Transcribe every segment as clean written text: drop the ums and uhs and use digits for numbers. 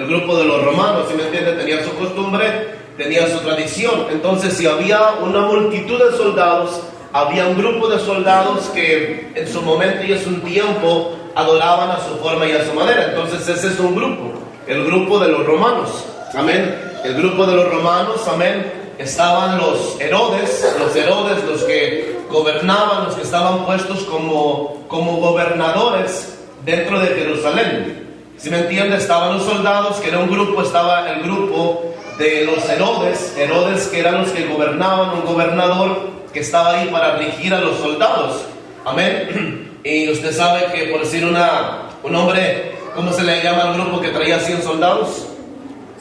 el grupo de los romanos, ¿sí me entiende? Tenía su costumbre, tenía su tradición. Entonces, si había una multitud de soldados, había un grupo de soldados que en su momento y en su tiempo adoraban a su forma y a su manera. Entonces, ese es un grupo, el grupo de los romanos. Amén. El grupo de los romanos, amén. Estaban los Herodes, los que gobernaban, los que estaban puestos como gobernadores dentro de Jerusalén. Si me entiende, estaban los soldados, que era un grupo, estaba el grupo de los Herodes que eran los que gobernaban, un gobernador que estaba ahí para dirigir a los soldados. Amén. Y usted sabe que, por decir un hombre, ¿cómo se le llama al grupo que traía 100 soldados?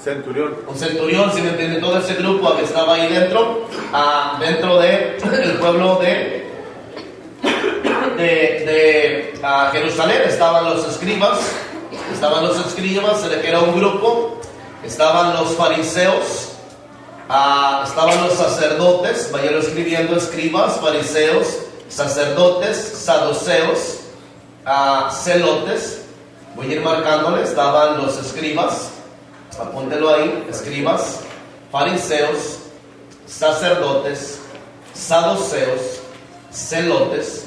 Centurión. Un centurión, si me entiende, todo ese grupo que estaba ahí dentro de el pueblo de Jerusalén. Estaban los escribas, que era un grupo. Estaban los fariseos, estaban los sacerdotes, vayan escribiendo: escribas, fariseos, sacerdotes, saduceos, celotes. Voy a ir marcándole. Estaban los escribas, apúntelo ahí: escribas, fariseos, sacerdotes, saduceos, celotes.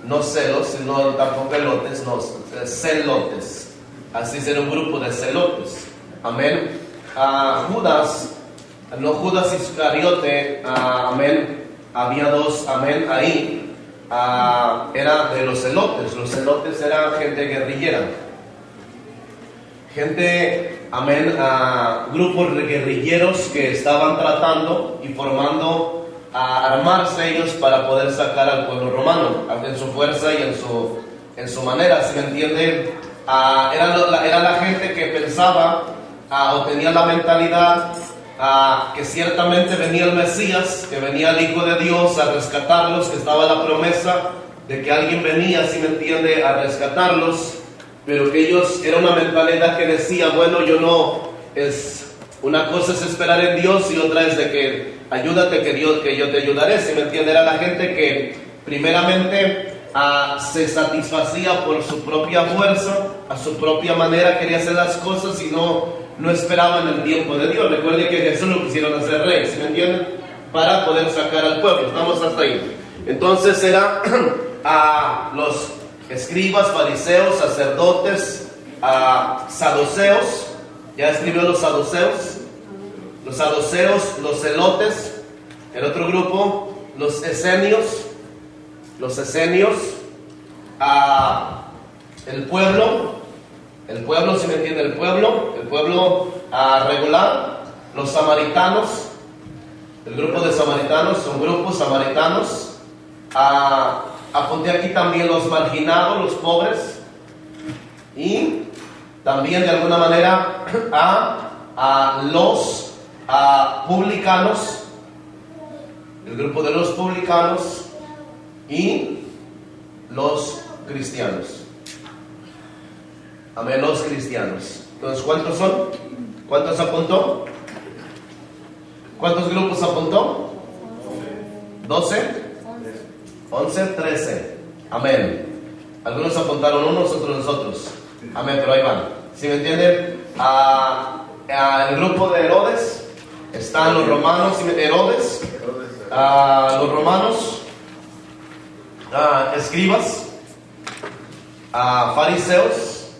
No celos, sino tampoco elotes, no, celotes. Así será un grupo de celotes. Amén. Judas Iscariote, amén. Había dos, amén, ahí. Era de los celotes. Los celotes eran gente guerrillera. Gente, amén, grupos guerrilleros que estaban tratando y formando a armarse ellos para poder sacar al pueblo romano en su fuerza y en su manera, ¿sí me entiende? Era la gente que pensaba o tenía la mentalidad que ciertamente venía el Mesías, que venía el Hijo de Dios a rescatarlos, que estaba la promesa de que alguien venía, ¿sí me entiende?, a rescatarlos, pero que ellos, era una mentalidad que decía: bueno, una cosa es esperar en Dios y otra es de que ayúdate que yo te ayudaré, ¿sí me entiende? Era la gente que primeramente se satisfacía por su propia fuerza, a su propia manera quería hacer las cosas y no esperaban el tiempo de Dios. Recuerde que Jesús lo quisieron hacer rey, ¿sí me entienden? Para poder sacar al pueblo. Estamos hasta ahí. Entonces era los escribas, fariseos, sacerdotes, saduceos. ¿Ya escribió los saduceos? Los saduceos, los celotes. El otro grupo, los esenios. El pueblo, si me entiende, el pueblo regular. Los samaritanos, el grupo de samaritanos, son grupos samaritanos. Apunté aquí también los marginados, los pobres, y también de alguna manera a los publicanos, el grupo de los publicanos y los cristianos. Amén, los cristianos. Entonces, ¿cuántos son? ¿Cuántos apuntó? ¿Cuántos grupos apuntó? 12, 11, 13. Amén. Algunos apuntaron unos, otros otros. Amén, pero ahí van. ¿Sí me entienden? El grupo de Herodes, están los romanos, Herodes, los romanos, escribas, fariseos,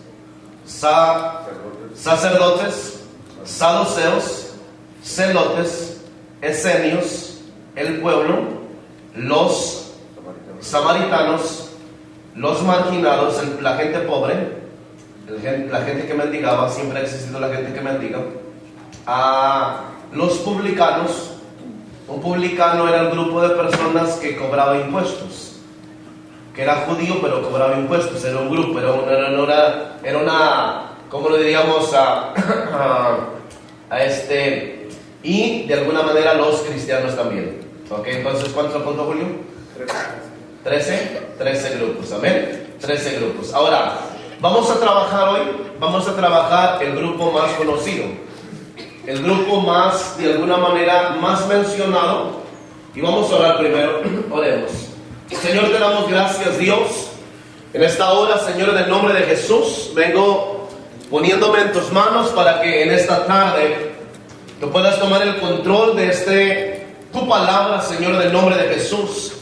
sacerdotes, saduceos, celotes, esenios, el pueblo, los samaritanos, los marginados, la gente pobre, la gente que mendigaba. Siempre ha existido la gente que mendiga. Los publicanos. Un publicano era el grupo de personas que cobraba impuestos, que era judío pero cobraba impuestos. Era un grupo, era una, ¿cómo lo diríamos? Y de alguna manera los cristianos también. ¿Ok? Entonces, ¿cuántos apuntó Julio? 13 grupos. Amén. 13 grupos. Ahora, vamos a trabajar el grupo más conocido, el grupo más, de alguna manera, más mencionado. Y vamos a orar primero. Oremos. Señor, te damos gracias, Dios, en esta hora, Señor, en el nombre de Jesús. Vengo poniéndome en tus manos para que en esta tarde tú puedas tomar el control de tu palabra, Señor, en el nombre de Jesús,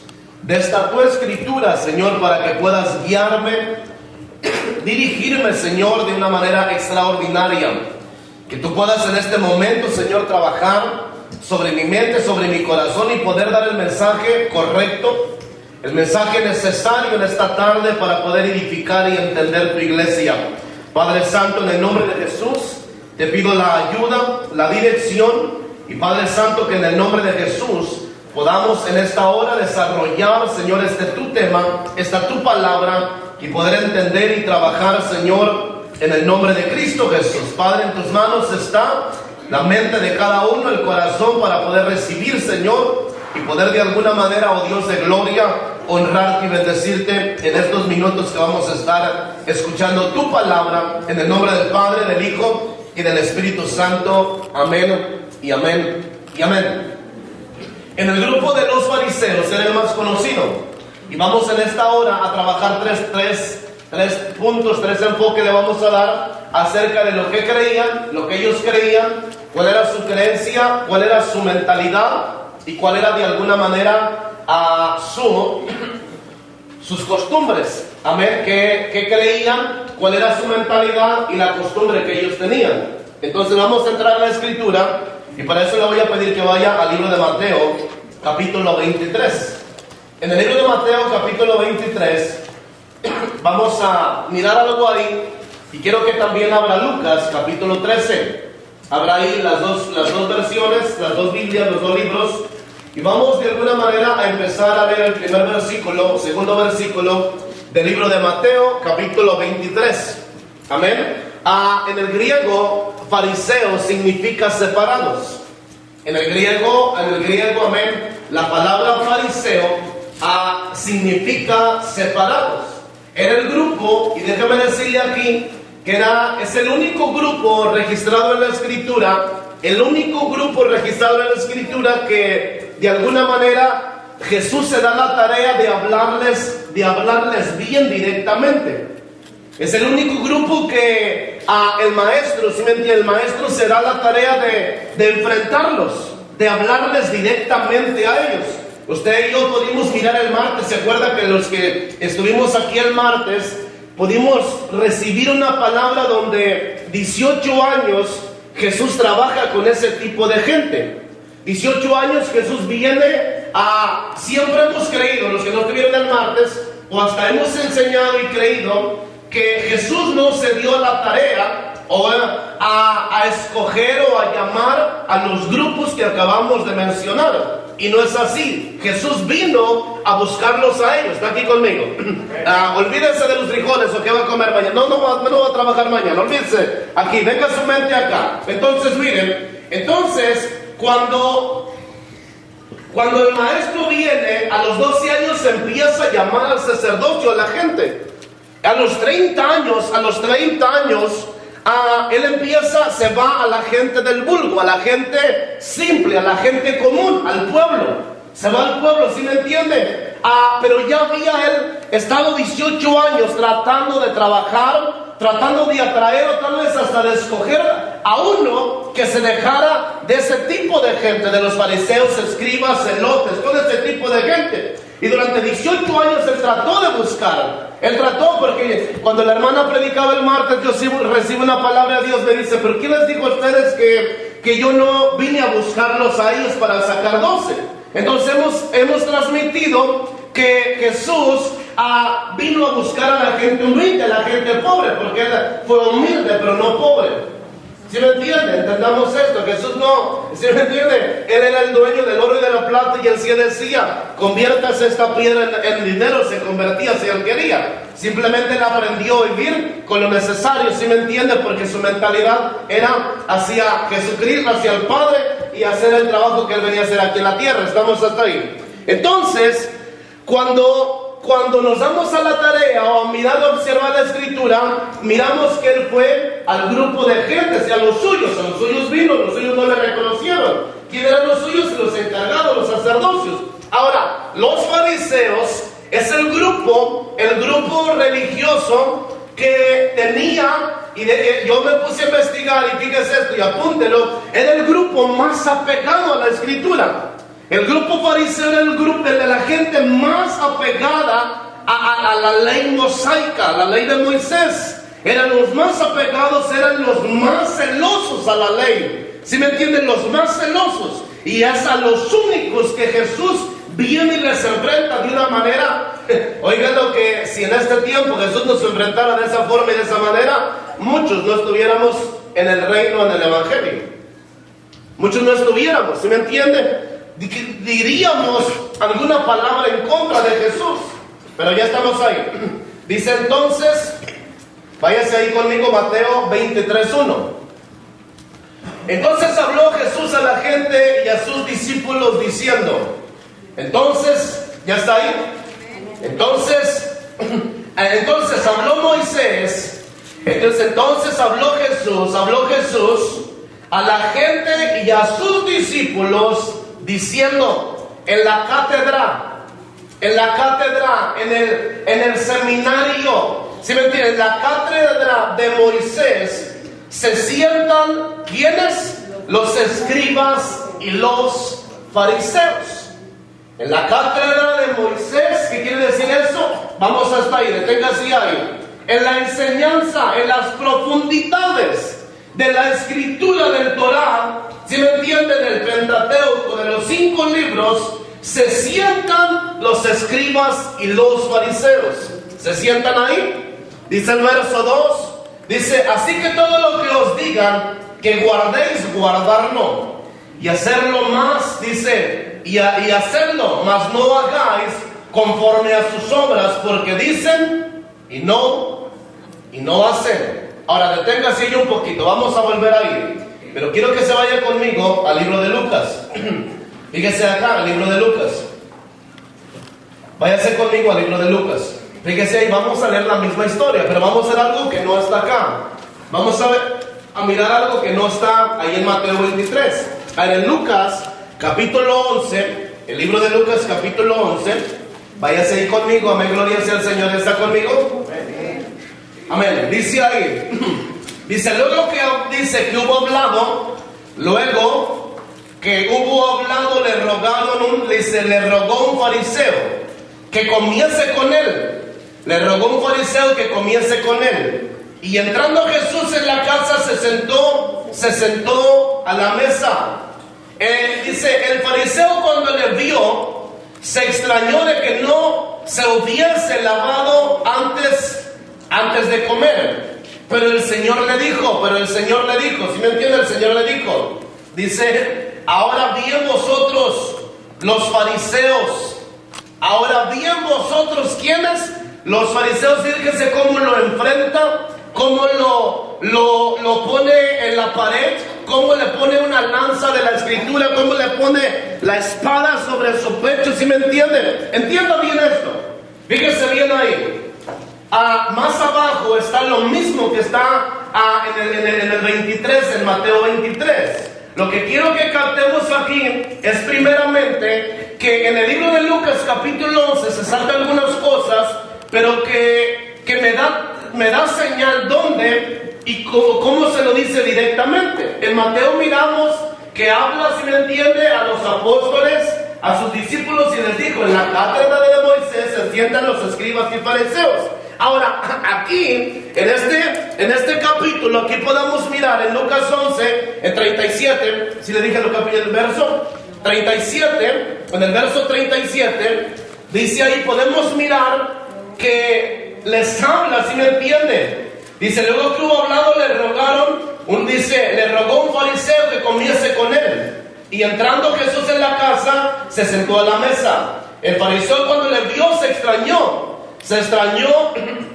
de esta tu escritura, Señor, para que puedas guiarme, dirigirme, Señor, de una manera extraordinaria. Que tú puedas en este momento, Señor, trabajar sobre mi mente, sobre mi corazón y poder dar el mensaje correcto, el mensaje necesario en esta tarde para poder edificar y entender tu iglesia. Padre Santo, en el nombre de Jesús, te pido la ayuda, la dirección, y Padre Santo, que en el nombre de Jesús podamos en esta hora desarrollar, Señor, tu tema, tu palabra, y poder entender y trabajar, Señor, en el nombre de Cristo Jesús. Padre, en tus manos está la mente de cada uno, el corazón, para poder recibir, Señor, y poder de alguna manera, oh Dios de gloria, honrarte y bendecirte en estos minutos que vamos a estar escuchando tu palabra, en el nombre del Padre, del Hijo y del Espíritu Santo. Amén y amén y amén. En el grupo de los fariseos era el más conocido, y vamos en esta hora a trabajar tres puntos, tres enfoques le vamos a dar acerca de lo que creían, lo que ellos creían, cuál era su creencia, cuál era su mentalidad y cuál era de alguna manera sus costumbres. Amén. ¿Qué creían? ¿Cuál era su mentalidad y la costumbre que ellos tenían? Entonces vamos a entrar a la escritura, y para eso le voy a pedir que vaya al libro de Mateo, capítulo 23. En el libro de Mateo, capítulo 23, vamos a mirar algo ahí, y quiero que también abra Lucas, capítulo 13. Habrá ahí las dos versiones, las dos Biblias, los dos libros, y vamos de alguna manera a empezar a ver el primer versículo, segundo versículo del libro de Mateo, capítulo 23. Amén. En el griego, fariseo significa separados. En el griego, amén, la palabra fariseo significa separados. Era el grupo, y déjame decirle aquí, que es el único grupo registrado en la Escritura, que de alguna manera Jesús se da la tarea de hablarles bien directamente. Es el único grupo que el maestro, ¿sí me entiende? El maestro se da la tarea de enfrentarlos, de hablarles directamente a ellos. Usted y yo pudimos mirar el martes, ¿se acuerda que los que estuvimos aquí el martes pudimos recibir una palabra donde 18 años Jesús trabaja con ese tipo de gente? 18 años Jesús viene siempre hemos creído, los que no estuvieron el martes, o hasta hemos enseñado y creído, que Jesús no se dio la tarea a escoger o a llamar a los grupos que acabamos de mencionar. Y no es así. Jesús vino a buscarlos a ellos. ¿Está aquí conmigo? Olvídense de los frijoles o qué va a comer mañana. No va a trabajar mañana. Olvídense. Aquí, venga su mente acá. Entonces, miren. Cuando el maestro viene, a los 12 años empieza a llamar al sacerdocio, a la gente. A los 30 años, él se va a la gente del vulgo, a la gente simple, a la gente común, al pueblo. Se va al pueblo, ¿sí me entiende? Pero ya había él estado 18 años tratando de trabajar, tratando de atraer, o tal vez hasta de escoger a uno que se dejara de ese tipo de gente, de los fariseos, escribas, celotes, todo ese tipo de gente. Y durante 18 años él trató de buscar. Él trató, porque cuando la hermana predicaba el martes, yo recibo una palabra de Dios, me dice: ¿pero quién les dijo a ustedes que yo no vine a buscarlos a ellos para sacar 12? Entonces hemos transmitido que Jesús vino a buscar a la gente humilde, a la gente pobre, porque él fue humilde pero no pobre. ¿Sí me entiende? Entendamos esto. Jesús no, ¿sí me entiende? Él era el dueño del oro y de la plata, y él sí decía: conviértase esta piedra en dinero. Se convertía si él quería. Simplemente él aprendió a vivir con lo necesario, ¿sí me entiende? Porque su mentalidad era hacia Jesucristo, hacia el Padre, y hacer el trabajo que él venía a hacer aquí en la tierra. ¿Estamos hasta ahí? Entonces, cuando nos damos a la tarea o a mirar, a observar la escritura, miramos que él fue al grupo de gente, a los suyos vino, los suyos no le reconocieron. ¿Quién eran los suyos? Los encargados, los sacerdocios. Ahora, los fariseos es el grupo religioso que tenía, yo me puse a investigar y fíjese esto y apúntelo, era el grupo más apegado a la escritura. El grupo fariseo era el grupo de la gente más apegada a la ley mosaica, a la ley de Moisés. Eran los más apegados, eran los más celosos a la ley. ¿Sí me entienden? Los más celosos. Y es a los únicos que Jesús viene y les enfrenta de una manera. Oigan lo que si en este tiempo Jesús nos enfrentara de esa forma y de esa manera, muchos no estuviéramos en el reino, en el evangelio. Muchos no estuviéramos, ¿sí me entienden? Diríamos alguna palabra en contra de Jesús, pero ya estamos ahí. Dice entonces, váyase ahí conmigo, Mateo 23:1. Entonces habló Jesús a la gente y a sus discípulos diciendo, entonces, ¿ya está ahí? Entonces habló Moisés, entonces habló Jesús a la gente y a sus discípulos diciendo, en la cátedra, en el seminario, ¿sí me entienden? En la cátedra de Moisés se sientan, ¿quiénes? Los escribas y los fariseos. En la cátedra de Moisés, ¿qué quiere decir eso? Vamos hasta ahí, deténgase ahí. En la enseñanza, en las profundidades de la escritura del Torah, si me entienden, del Pentateuco, de los 5 libros, se sientan los escribas y los fariseos. ¿Se sientan ahí? Dice el verso 2, dice, así que todo lo que os digan, que guardéis, guardarlo, y hacerlo más, dice, y hacerlo, mas no hagáis conforme a sus obras, porque dicen y no hacen. Ahora deténgase ahí un poquito, vamos a volver ahí. Pero quiero que se vaya conmigo al libro de Lucas. Fíjese acá, al libro de Lucas. Váyase conmigo al libro de Lucas. Fíjese ahí, vamos a leer la misma historia, pero vamos a hacer algo que no está acá. Vamos a mirar algo que no está ahí en Mateo 23. En Lucas, capítulo 11, el libro de Lucas, capítulo 11. Váyase ahí conmigo, amén, gloria sea al Señor. ¿Está conmigo? Amén. Dice ahí, dice, luego que dice que hubo hablado, le rogó un fariseo que comiese con él. Le rogó un fariseo que comiese con él. Y entrando Jesús en la casa se sentó a la mesa. Dice, el fariseo cuando le vio, se extrañó de que no se hubiese lavado antes de comer. Pero el Señor le dijo, ¿sí me entiende? El Señor le dijo, dice, ahora bien vosotros, los fariseos, ahora bien vosotros, ¿quiénes? Los fariseos, fíjense cómo lo enfrenta, cómo lo pone en la pared, cómo le pone una lanza de la escritura, cómo le pone la espada sobre su pecho, ¿sí me entienden? Entienda bien esto, fíjense bien ahí. Más abajo está lo mismo que está en el 23, en Mateo 23. Lo que quiero que captemos aquí es primeramente que en el libro de Lucas capítulo 11 se saltan algunas cosas, pero que me da señal dónde y cómo se lo dice directamente. En Mateo miramos que habla, si me entiende, a los apóstoles, a sus discípulos y les dijo, en la cátedra de Moisés se sientan los escribas y fariseos. Ahora, aquí, en este capítulo, aquí podemos mirar en Lucas 11, en 37, si le dije el verso 37, en el verso 37, dice ahí, podemos mirar que les habla, si me entiende. Dice, luego que hubo hablado, le rogó un fariseo que comiese con él. Y entrando Jesús en la casa, se sentó a la mesa. El fariseo cuando le vio se extrañó,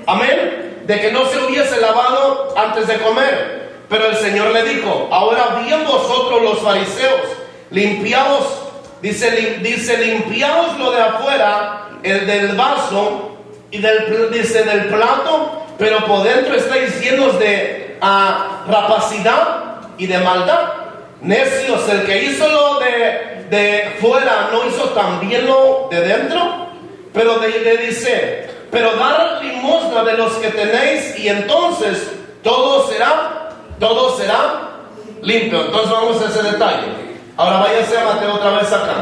amén, de que no se hubiese lavado antes de comer. Pero el Señor le dijo, ahora bien vosotros los fariseos, limpiaos, dice limpiaos lo de afuera, el del vaso y del plato, pero por dentro estáis llenos de rapacidad y de maldad. Necios, el que hizo lo de fuera no hizo también lo de dentro. Pero dice, pero dar limosna de los que tenéis, y entonces todo será limpio. Entonces vamos a ese detalle. Ahora váyase a Mateo otra vez acá.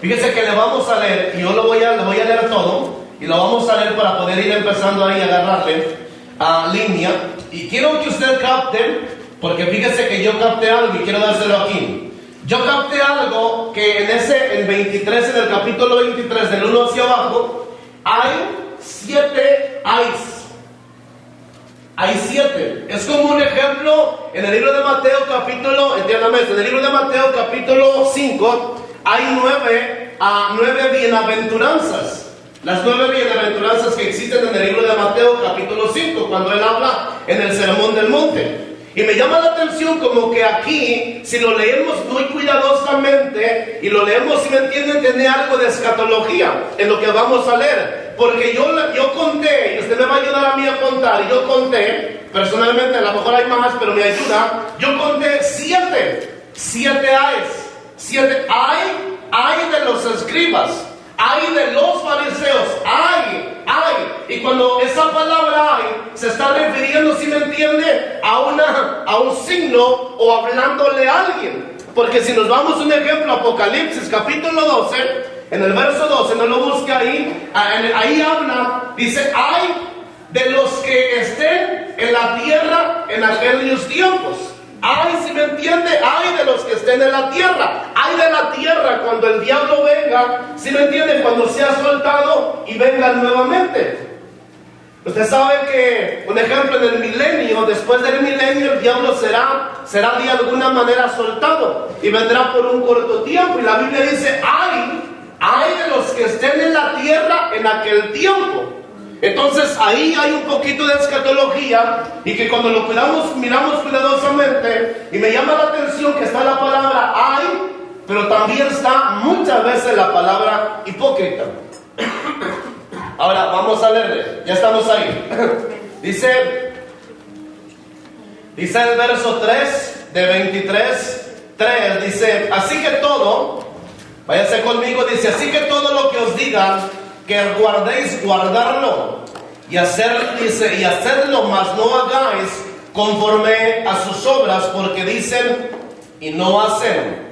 Fíjese que le vamos a leer, y yo lo voy a leer todo, y lo vamos a leer para poder ir empezando ahí a agarrarle a línea. Y quiero que usted capte, porque fíjese que yo capté algo y quiero dárselo aquí. Yo capté algo que en 23, en el capítulo 23, del 1 hacia abajo, hay 7 ayes. Hay 7. Es como un ejemplo en el libro de Mateo capítulo, entiéndame, en el libro de Mateo capítulo 5, hay 9 bienaventuranzas. Las 9 bienaventuranzas que existen en el libro de Mateo capítulo 5, cuando él habla en el Sermón del Monte. Y me llama la atención como que aquí, si lo leemos muy cuidadosamente, y lo leemos, si me entienden, tiene algo de escatología en lo que vamos a leer. Porque yo conté, y usted me va a ayudar a mí a contar, y yo conté, personalmente, a lo mejor hay más, pero me ayuda, yo conté 7 ayes. 7 hay de los escribas, hay de los fariseos, hay. Y cuando esa palabra hay, se está refiriendo, si me entiende, a un signo o hablándole a alguien. Porque si nos vamos a un ejemplo, Apocalipsis capítulo 12, en el verso 12, no lo busque ahí, ahí habla, dice, hay de los que estén en la tierra en aquellos tiempos. Ay, si me entiende, ay de los que estén en la tierra. Ay de la tierra cuando el diablo venga, si me entiende, cuando sea soltado y venga nuevamente. Usted sabe que, un ejemplo, en el milenio, después del milenio, el diablo será de alguna manera soltado y vendrá por un corto tiempo. Y la Biblia dice, ay de los que estén en la tierra en aquel tiempo. Entonces ahí hay un poquito de escatología, y que cuando lo miramos cuidadosamente, y me llama la atención que está la palabra hay, pero también está muchas veces la palabra hipócrita. Ahora vamos a leerle, ya estamos ahí. Dice el verso 3 de 23:3, dice, así que todo, váyase conmigo, dice, así que todo lo que os digan que guardéis, guardarlo, y hacerlo, mas no hagáis conforme a sus obras, porque dicen y no hacen,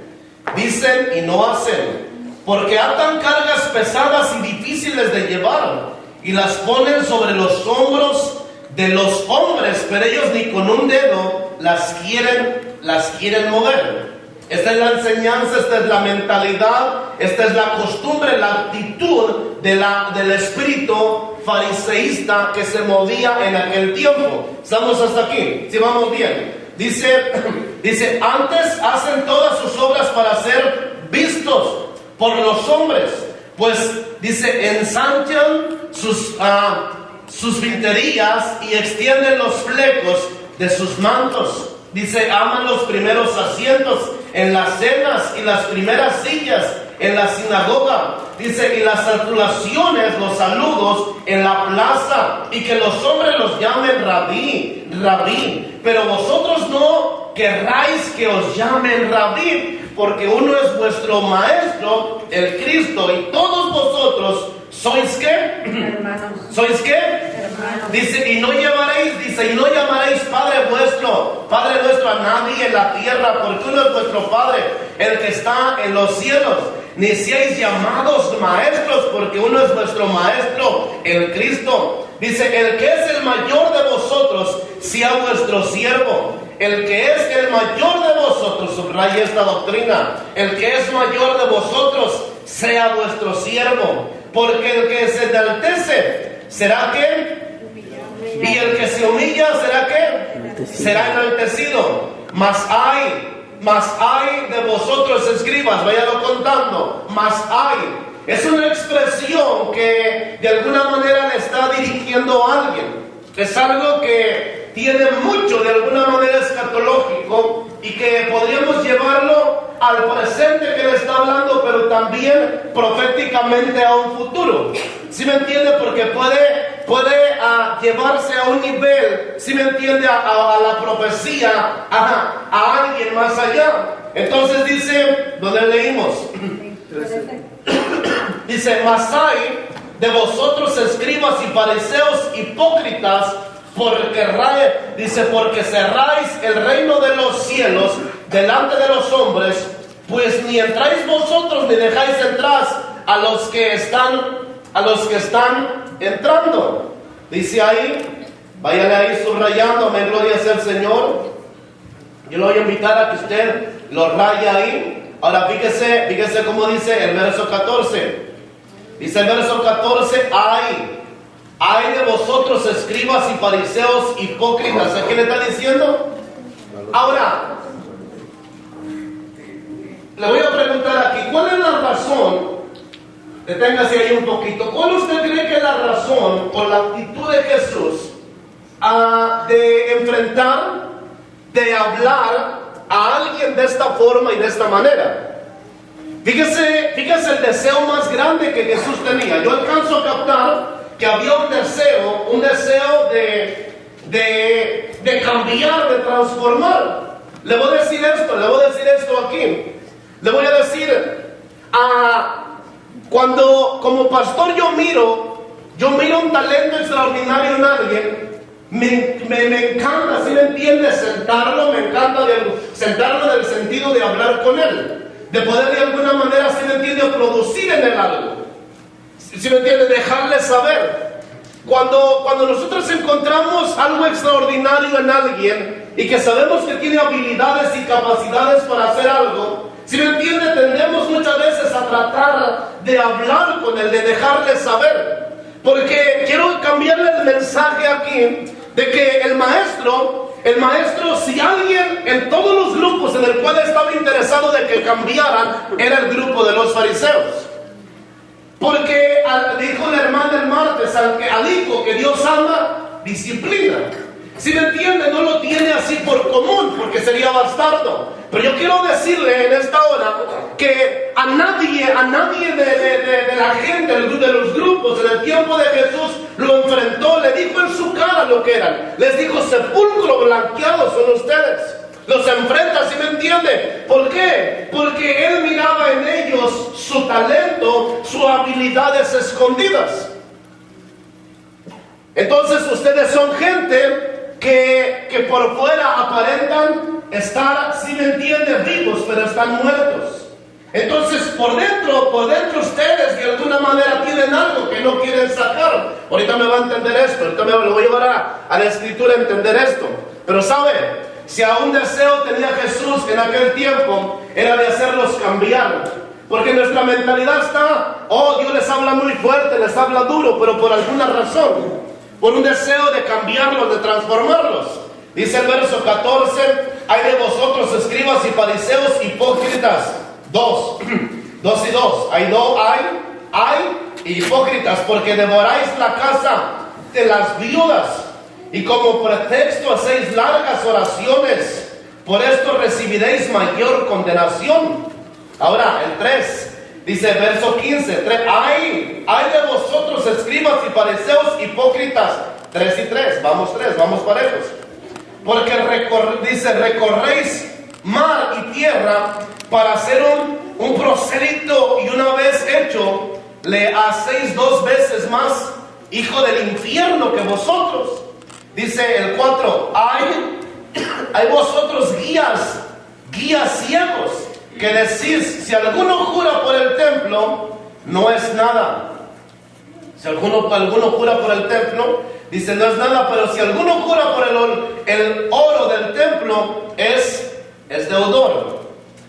porque atan cargas pesadas y difíciles de llevar, y las ponen sobre los hombros de los hombres, pero ellos ni con un dedo las quieren mover. Esta es la enseñanza, esta es la mentalidad, esta es la costumbre, la actitud del espíritu fariseísta que se movía en aquel tiempo. ¿Estamos hasta aquí? ¿Sí vamos bien? Dice, antes hacen todas sus obras para ser vistos por los hombres, pues, dice, ensanchan sus vinterías y extienden los flecos de sus mantos. Dice, aman los primeros asientos en las cenas y las primeras sillas en la sinagoga. Dice, y las salutaciones, los saludos en la plaza, y que los hombres los llamen rabí. Pero vosotros no querráis que os llamen rabí, porque uno es vuestro maestro, el Cristo, y todos vosotros sois ¿qué? Hermanos. ¿Sois qué? Hermanos. Dice, y no llamaréis Padre nuestro a nadie en la tierra, porque uno es vuestro Padre, el que está en los cielos. Ni seáis llamados maestros, porque uno es vuestro maestro, el Cristo. Dice, el que es el mayor de vosotros, sea vuestro siervo. El que es el mayor de vosotros, subraya esta doctrina, el que es mayor de vosotros, sea vuestro siervo. Porque el que se enaltece, ¿será qué? Y el que se humilla, ¿será qué? Será enaltecido. Mas hay de vosotros, escribas, váyalo contando. Mas hay. Es una expresión que de alguna manera le está dirigiendo a alguien. Es algo que tiene mucho de alguna manera escatológico, y que podríamos llevarlo al presente que le está hablando, pero también proféticamente a un futuro. ¿Sí me entiende? Porque puede llevarse a un nivel, ¿sí me entiende? A la profecía, a alguien más allá. Entonces dice, ¿dónde leímos? Dice, mas hay de vosotros escribas y fariseos hipócritas, porque cerráis el reino de los cielos delante de los hombres, pues ni entráis vosotros ni dejáis entrar a los que están entrando. Dice ahí, váyale ahí subrayando, amén, gloria sea el Señor. Yo lo voy a invitar a que usted lo raye ahí. Ahora fíjese cómo dice el verso 14. Dice el verso 14, ay de vosotros escribas y fariseos hipócritas. ¿A quién le está diciendo? Ahora, le voy a preguntar aquí, ¿cuál es la razón? Deténgase ahí un poquito. ¿Cuál usted cree que es la razón o la actitud de Jesús de enfrentar, de hablar a alguien de esta forma y de esta manera? Fíjese el deseo más grande que Jesús tenía. Yo alcanzo a captar que había un deseo de cambiar, de transformar. Le voy a decir esto aquí. Le voy a decir, cuando como pastor yo miro un talento extraordinario en alguien, me encanta, ¿sí me entiende? Sentarlo, me encanta sentarlo en el sentido de hablar con él, de poder de alguna manera, ¿sí me entiende?, producir en él algo. ¿Sí me entiende? Dejarle saber. Cuando nosotros encontramos algo extraordinario en alguien y que sabemos que tiene habilidades y capacidades para hacer algo, ¿sí me entiende?, tendemos muchas veces a tratar de hablar con él, de dejarle saber. Porque quiero cambiarle el mensaje aquí de que el maestro, si alguien en todos los grupos en el cual estaba interesado de que cambiaran, era el grupo de los fariseos. Porque dijo la hermana el martes, al hijo que Dios ama, disciplina. Si me entiende, no lo tiene así por común, porque sería bastardo. Pero yo quiero decirle en esta hora que a nadie de la gente, de los grupos, en el tiempo de Jesús, lo enfrentó, le dijo en su cara lo que eran. Les dijo, sepulcro blanqueado son ustedes. Los enfrenta, ¿sí me entiende? ¿Por qué? Porque él miraba en ellos su talento, sus habilidades escondidas. Entonces ustedes son gente que por fuera aparentan estar, si me entiende, vivos, pero están muertos. Entonces por dentro ustedes de alguna manera tienen algo que no quieren sacar. Ahorita me va a entender esto, ahorita me lo voy a llevar a la escritura a entender esto. Pero ¿sabe? Si a un deseo tenía Jesús en aquel tiempo, era de hacerlos cambiar. Porque nuestra mentalidad está, Dios les habla muy fuerte, les habla duro, pero por alguna razón, por un deseo de cambiarlos, de transformarlos. Dice el verso 14, hay de vosotros escribas y fariseos hipócritas. 2 y 2, hay hipócritas, porque devoráis la casa de las viudas y como pretexto hacéis largas oraciones, por esto recibiréis mayor condenación. Ahora el 3 dice, verso 15, hay de vosotros escribas y fariseos hipócritas. 3 y 3, vamos parejos. Porque recorréis mar y tierra para hacer un prosélito, y una vez hecho le hacéis 2 veces más hijo del infierno que vosotros. Dice el 4, hay vosotros guías ciegos, que decís, si alguno jura por el templo, no es nada. Si alguno jura por el templo, dice, no es nada, pero si alguno jura por el oro del templo, es deudor.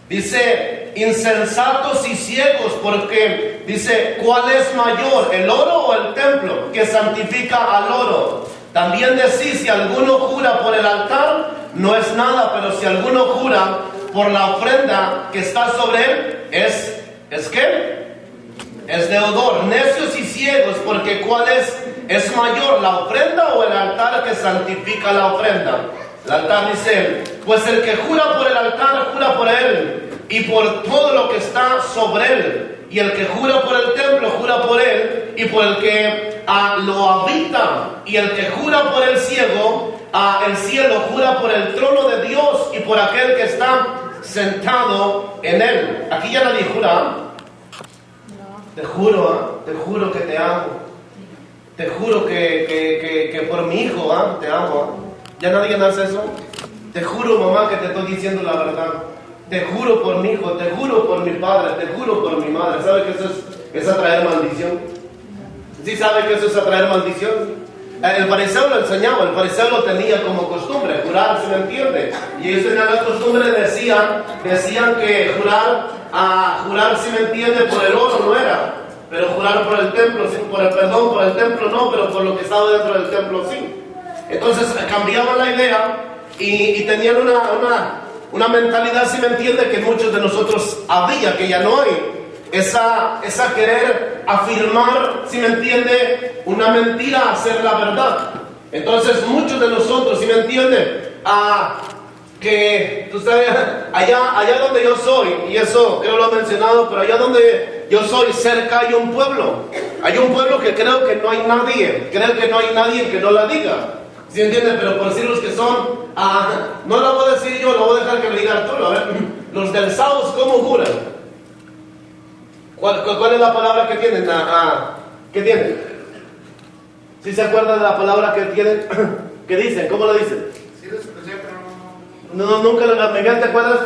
Dice, insensatos y ciegos, porque dice, ¿cuál es mayor, el oro o el templo que santifica al oro? También decís, si alguno jura por el altar, no es nada, pero si alguno jura por la ofrenda que está sobre él, ¿es qué? Es deudor. Necios y ciegos, porque ¿cuál es mayor, la ofrenda o el altar que santifica la ofrenda? El altar, dice, pues el que jura por el altar, jura por él y por todo lo que está sobre él. Y el que jura por el templo, jura por él y por el que lo habita. Y el que jura por el cielo, jura por el trono de Dios y por aquel que está sentado en él. Aquí ya nadie jura. te juro que te amo. Te juro que por mi hijo, te amo. ¿Ya nadie hace eso? Te juro, mamá, que te estoy diciendo la verdad. Te juro por mi hijo, te juro por mi padre, te juro por mi madre. ¿Sabe que eso es atraer maldición? ¿Sí sabe que eso es atraer maldición? El fariseo lo enseñaba, el fariseo lo tenía como costumbre, jurar, ¿se me entiende? Y ellos tenían la costumbre, decían que jurar, ¿se me entiende? Por el oro no era, pero jurar por el templo, por el templo no, pero por lo que estaba dentro del templo sí. Entonces cambiaban la idea y tenían una mentalidad, ¿se me entiende? Que muchos de nosotros había, que ya no hay. Esa querer afirmar, si me entiende, una mentira, hacer la verdad. Entonces muchos de nosotros, si me entiende, que tú sabes, allá donde yo soy, y eso creo lo he mencionado, pero allá donde yo soy, cerca hay un pueblo que creo que no hay nadie que no la diga. ¿Sí me entiende? Pero por decir los que son, no la voy a decir yo, la voy a dejar que me diga Arturo. A ver, los del South, ¿cómo juran? ¿Cuál es la palabra que tienen? ¿Qué tienen? ¿Sí se acuerdan de la palabra que tienen? ¿Qué dicen? ¿Cómo lo dicen? Sí, lo escuché, pero no. Nunca Miguel, ¿te acuerdas?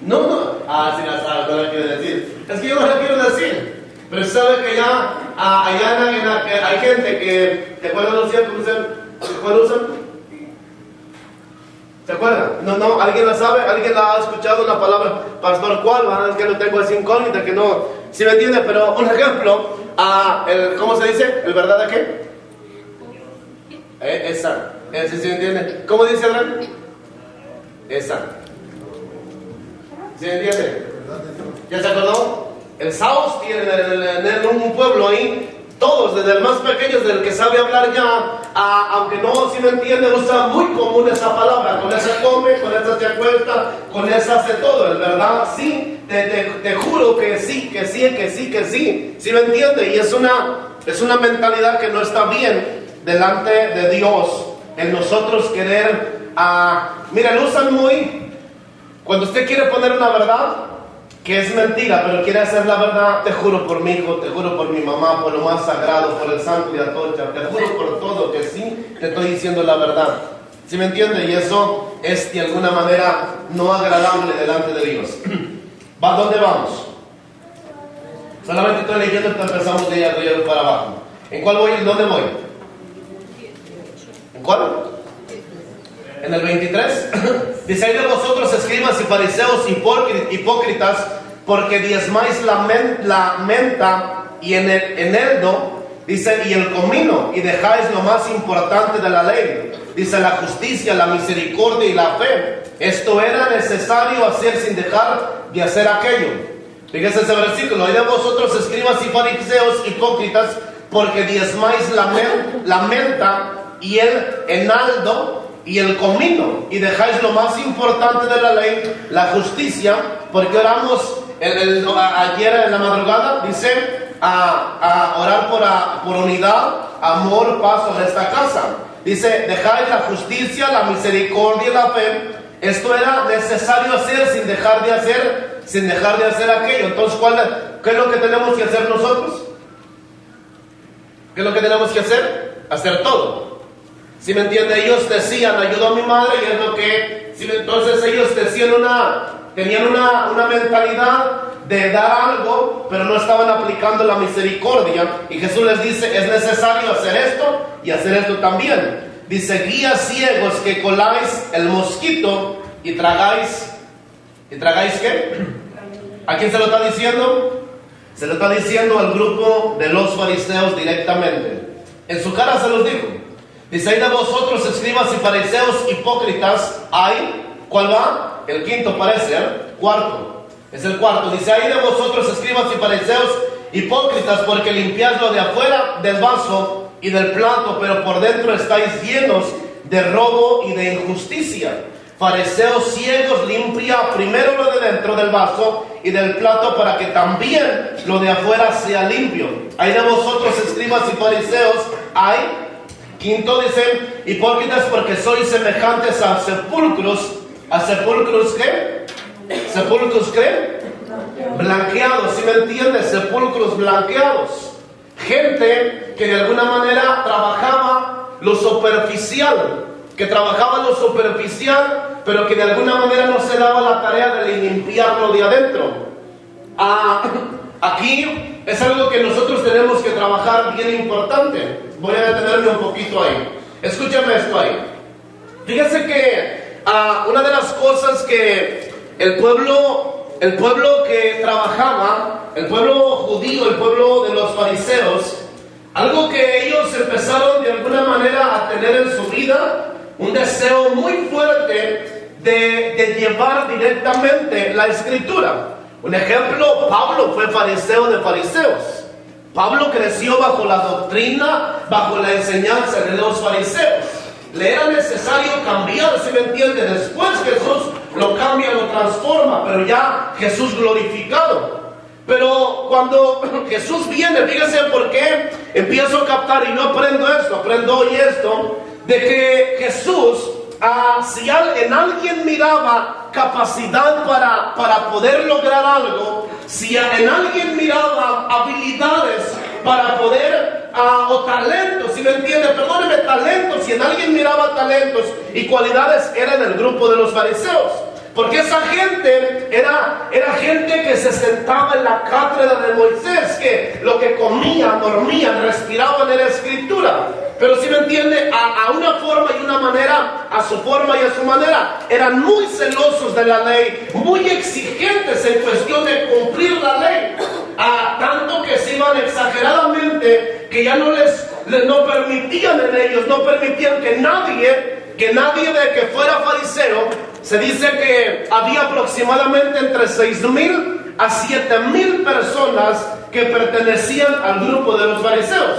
No. Sí la sabes, no la quiero decir. Es que yo no la quiero decir. Pero sabe que ya allá hay gente que, ¿te acuerdas los ciertos? ¿Cuál usan? ¿Se acuerdan? No, ¿alguien la sabe? ¿Alguien la ha escuchado la palabra? Pastor, ¿cuál? Es que lo tengo así incógnita, que no, ¿sí me entiende? Pero un ejemplo, ¿cómo se dice? ¿El verdad de qué? Esa, ¿sí me entiende? ¿Cómo dice Adrián? Esa. ¿Sí me entiende? ¿Ya se acordó? El South tiene en un pueblo ahí, todos, desde el más pequeño, desde el que sabe hablar ya, aunque no, si me entiende, usa muy común esa palabra. Con esa come, con esa se acuesta, con esa hace todo, ¿es verdad? Sí, te juro que sí. ¿Sí me entiende? Y es una mentalidad que no está bien delante de Dios, en nosotros querer, mira, lo usan muy, cuando usted quiere poner una verdad, que es mentira, pero quiere hacer la verdad, te juro por mi hijo, te juro por mi mamá, por lo más sagrado, por el santo y atocha, te juro por todo que sí, te estoy diciendo la verdad. ¿Sí me entiende? Y eso es de alguna manera no agradable delante de Dios. ¿Dónde vamos? Solamente estoy leyendo, empezamos de allá para abajo. ¿En cuál voy? ¿Dónde voy? ¿En cuál? En el 23. Dice: hay de vosotros, escribas y fariseos hipócritas, porque diezmáis la menta y en el eneldo, dice, y el comino, y dejáis lo más importante de la ley, dice, la justicia, la misericordia y la fe. Esto era necesario hacer sin dejar de hacer aquello. Fíjese ese versículo: hay de vosotros, escribas y fariseos hipócritas, porque diezmáis la menta y el enaldo y el comino, y dejáis lo más importante de la ley, la justicia. Porque oramos ayer en la madrugada, dice, a orar por unidad, amor, paz sobre esta casa. Dice, dejáis la justicia, la misericordia y la fe. Esto era necesario hacer sin dejar de hacer aquello. Entonces, ¿qué es lo que tenemos que hacer nosotros? ¿Qué es lo que tenemos que hacer? Hacer todo. ¿Sí me entiende? Ellos decían, ayudo a mi madre, y es lo que... Entonces ellos tenían una mentalidad de dar algo, pero no estaban aplicando la misericordia. Y Jesús les dice, es necesario hacer esto y hacer esto también. Dice, guías ciegos que coláis el mosquito y tragáis... ¿Y tragáis qué? ¿A quién se lo está diciendo? Se lo está diciendo al grupo de los fariseos directamente. En su cara se los dijo. Dice, hay de vosotros, escribas y fariseos hipócritas, ¿cuál va? El quinto parece, cuarto, es el cuarto. Dice, hay de vosotros, escribas y fariseos hipócritas, porque limpiáis lo de afuera del vaso y del plato, pero por dentro estáis llenos de robo y de injusticia. Fariseos ciegos, limpia primero lo de dentro del vaso y del plato, para que también lo de afuera sea limpio. Hay de vosotros, escribas y fariseos, quinto, dicen, hipócritas, porque sois semejantes a sepulcros. ¿A sepulcros qué? ¿Sepulcros qué? Blanqueados, ¿sí me entiendes? Sepulcros blanqueados. Gente que de alguna manera trabajaba lo superficial, pero que de alguna manera no se daba la tarea de limpiarlo de adentro. Aquí es algo que nosotros tenemos que trabajar bien importante. Voy a detenerme un poquito ahí. Escúchame esto ahí. Fíjese que una de las cosas que el pueblo que trabajaba, el pueblo judío, el pueblo de los fariseos, algo que ellos empezaron de alguna manera a tener en su vida, un deseo muy fuerte de llevar directamente la escritura. Un ejemplo, Pablo fue fariseo de fariseos. Pablo creció bajo la doctrina, bajo la enseñanza de los fariseos. Le era necesario cambiar, ¿sí me entiende? Después Jesús lo cambia, lo transforma, pero ya Jesús glorificado. Pero cuando Jesús viene, fíjense por qué empiezo a captar, y no aprendo esto, aprendo hoy esto, de que Jesús, si en alguien miraba capacidad para poder lograr algo, si en alguien miraba habilidades para poder, o talentos, si me entiende, perdóneme, talentos, si en alguien miraba talentos y cualidades, era en el grupo de los fariseos. Porque esa gente era gente que se sentaba en la cátedra de Moisés, que lo que comían, dormían, respiraban en la escritura. Pero si me entiende, a una forma y una manera, a su forma y a su manera, eran muy celosos de la ley, muy exigentes en cuestión de cumplir la ley. Tanto que se iban exageradamente, que ya no permitían en ellos, no permitían que nadie de que fuera fariseo. Se dice que había aproximadamente entre 6,000 a 7,000 personas que pertenecían al grupo de los fariseos.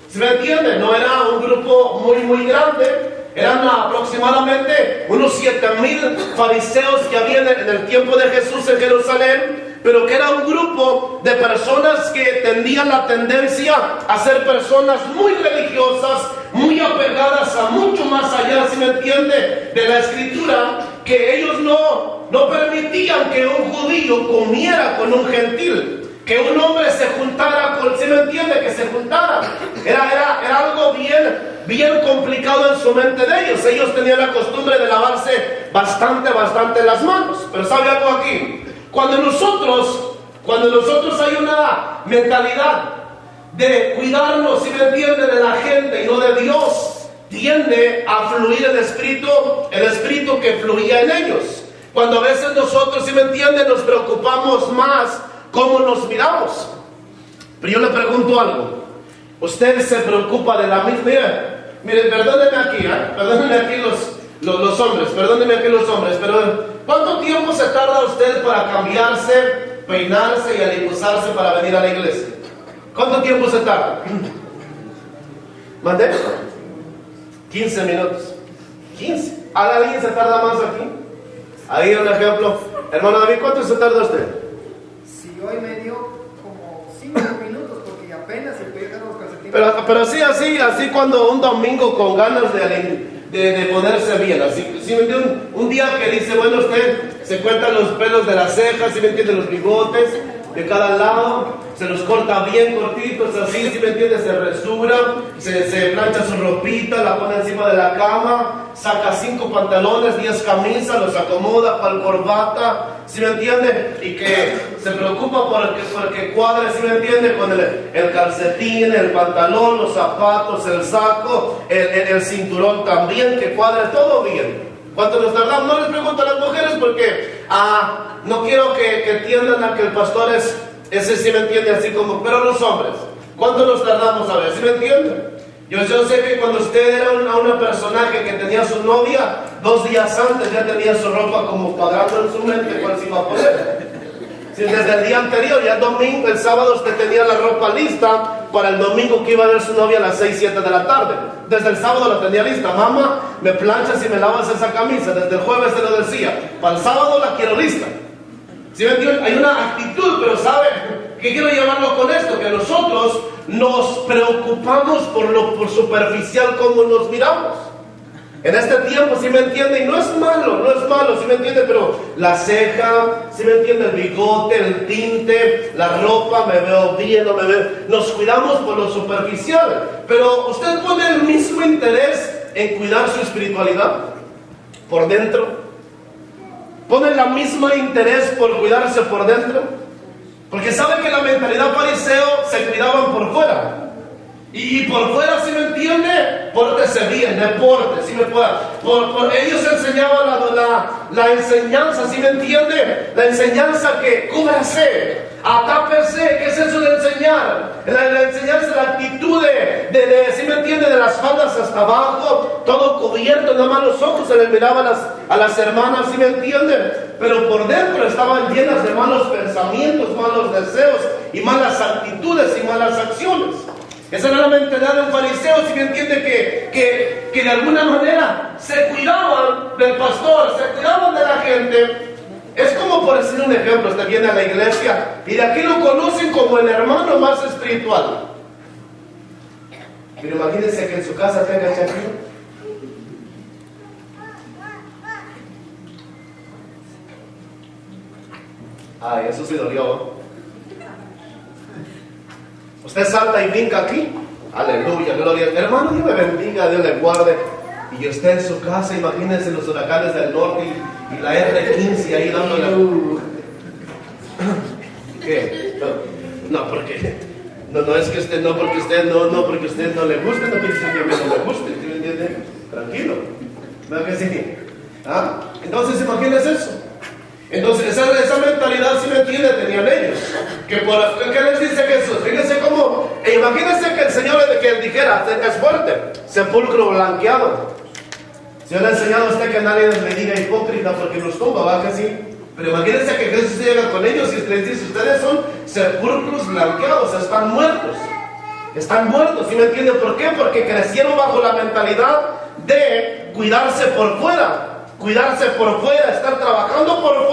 ¿Se me entiende? No era un grupo muy grande. Eran aproximadamente unos 7,000 fariseos que habían en el tiempo de Jesús en Jerusalén, pero que era un grupo de personas que tenían la tendencia a ser personas muy religiosas, muy apegadas a mucho más allá, si me entiende, de la escritura, que ellos no permitían que un judío comiera con un gentil, que un hombre se juntara con, si me entiende, que se juntara. Era algo bien complicado en su mente de ellos. Ellos tenían la costumbre de lavarse bastante las manos. Pero ¿sabe algo aquí? Cuando nosotros hay una mentalidad de cuidarnos, si me entiende, de la gente y no de Dios, tiende a fluir el espíritu que fluía en ellos. Cuando a veces nosotros, si me entiende, nos preocupamos más cómo nos miramos. Pero yo le pregunto algo. Usted se preocupa de la misma. Mire, perdónenme aquí, los hombres, pero ¿cuánto tiempo se tarda usted para cambiarse, peinarse y aliposarse para venir a la iglesia? ¿Cuánto tiempo se tarda? ¿Mandé? 15 minutos. 15. ¿Alguien se tarda más aquí? Ahí un ejemplo. Hermano David, ¿cuánto se tarda usted? Si hoy me dio como 5 minutos porque apenas se puede los calcetines. Pero sí, así cuando un domingo con ganas de ponerse bien, así, ¿sí me entiende? Un día que dice, bueno, usted se cuenta los pelos de las cejas, ¿sí me entiende? Los bigotes de cada lado, se los corta bien cortitos, así, ¿sí me entiende? Se resura, se plancha su ropita, la pone encima de la cama, saca 5 pantalones, 10 camisas, los acomoda para el corbata, ¿sí me entiende? Y que se preocupa porque cuadre, ¿sí me entiende? Con el calcetín, el pantalón, los zapatos, el saco, el cinturón también, que cuadre todo bien. ¿Cuánto nos tardamos? No les pregunto a las mujeres porque no quiero que tiendan a que el pastor es ese, ¿sí me entiende? Así como, pero los hombres, ¿cuánto nos tardamos a ver? ¿Sí me entiende? Yo sé que cuando usted era una personaje que tenía su novia, 2 días antes ya tenía su ropa como cuadrando en su mente cuál se iba a poner. Si desde el día anterior, ya el domingo, el sábado usted tenía la ropa lista para el domingo que iba a ver su novia a las 6, 7 de la tarde. Desde el sábado la tenía lista. Mamá, me planchas y me lavas esa camisa. Desde el jueves se lo decía. Para el sábado la quiero lista. ¿Sí me entienden? Hay una actitud, pero ¿sabe qué quiero llevarlo con esto? Que nosotros nos preocupamos por superficial como nos miramos. En este tiempo, ¿sí me entiende? Y no es malo, ¿sí me entiende? Pero la ceja, ¿sí me entiende? El bigote, el tinte, la ropa, me veo bien, no me veo. Nos cuidamos por lo superficial. Pero usted pone el mismo interés en cuidar su espiritualidad por dentro. Pone la misma interés por cuidarse por dentro. Porque sabe que la mentalidad fariseo se cuidaban por fuera. Y por fuera, ¿sí me entiende? Pórtese bien, deporte, ¿sí me puede? Ellos enseñaban la enseñanza, ¿sí me entiende? La enseñanza que cúbrase, atápese. ¿Qué es eso de enseñar? La enseñanza, la actitud ¿sí me entiende? De las faldas hasta abajo, todo cubierto, nada más los ojos se les miraban a las hermanas, ¿sí me entiende? Pero por dentro estaban llenas de malos pensamientos, malos deseos y malas actitudes y malas acciones. Esa era la mentalidad del fariseo, si me entiende, que de alguna manera se cuidaban del pastor, se cuidaban de la gente. Es como, por decir un ejemplo, usted viene a la iglesia y de aquí lo conocen como el hermano más espiritual. Pero imagínense que en su casa tenga chaquillo. Ay, eso sí dolió. Usted salta y brinca aquí. Aleluya, gloria. Hermano, Dios me bendiga, Dios le guarde. Y usted en su casa, imagínense los huracanes del norte y la R15 ahí dándole. ¿Qué? No, porque no es que usted porque usted no le guste, no quiere decir que a mí no me guste, ¿sí me entiende? Tranquilo. ¿No que sí? ¿Ah? Entonces, imagínense eso. Entonces, esa mentalidad, si me entiende, tenían ellos. ¿Qué les dice Jesús? Fíjense cómo, imagínense que el Señor que dijera, es fuerte, sepulcro blanqueado. Si yo le he enseñado a usted que nadie le diga hipócrita porque nos tumba, ¿va que sí? Pero imagínense que Jesús llega con ellos y les dice, ustedes son sepulcros blanqueados, están muertos. Están muertos, ¿sí me entiende? ¿Por qué? Porque crecieron bajo la mentalidad de cuidarse por fuera. Cuidarse por fuera, estar trabajando por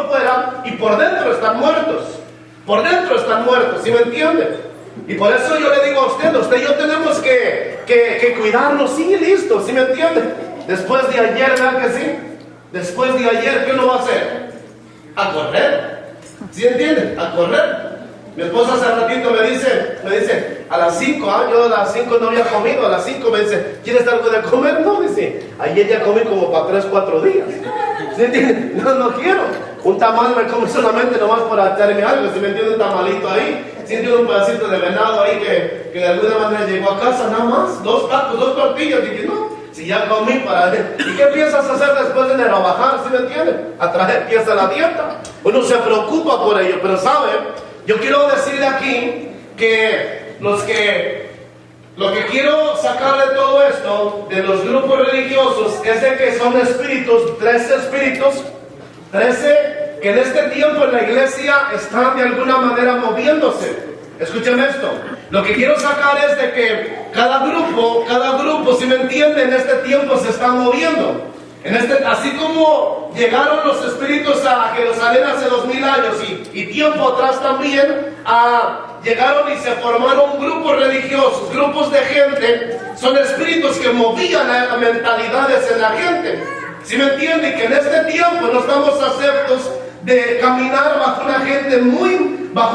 fuera y por dentro están muertos. Por dentro están muertos, ¿sí me entiende? Y por eso yo le digo a usted y yo tenemos que cuidarnos, sí, listo, ¿sí me entiende? Después de ayer, ¿verdad que sí? Después de ayer, ¿qué uno va a hacer? A correr, ¿sí entiende? A correr. Mi esposa hace ratito me dice, a las 5, yo a las 5 no había comido, a las 5 me dice, ¿quieres algo de comer? No, dice, ayer ya comí como para 3, 4 días. ¿Sí entiende? No quiero. Un tamal me como solamente nomás para echarme algo, si me entiende, un tamalito ahí. Si entiende, un pedacito de venado ahí que de alguna manera llegó a casa, nada más, 2 tacos, 2 tortillas, dije, no. Si ya comí para... ¿Y qué piensas hacer después de enero? Bajar, ¿sí me entiende? A traer pieza la dieta. Uno se preocupa por ello, pero ¿sabe? Yo quiero decirle aquí que lo que quiero sacar de todo esto, de los grupos religiosos, es de que son espíritus, 13 que en este tiempo en la iglesia están de alguna manera moviéndose. Escuchen esto. Lo que quiero sacar es de que cada grupo, si me entienden, en este tiempo se está moviendo. Así como llegaron los espíritus a Jerusalén hace 2000 años y tiempo atrás también, llegaron y se formaron grupos religiosos, grupos de gente, son espíritus que movían las mentalidades en la gente. ¿Sí me entienden? Que en este tiempo no estamos aceptos de caminar bajo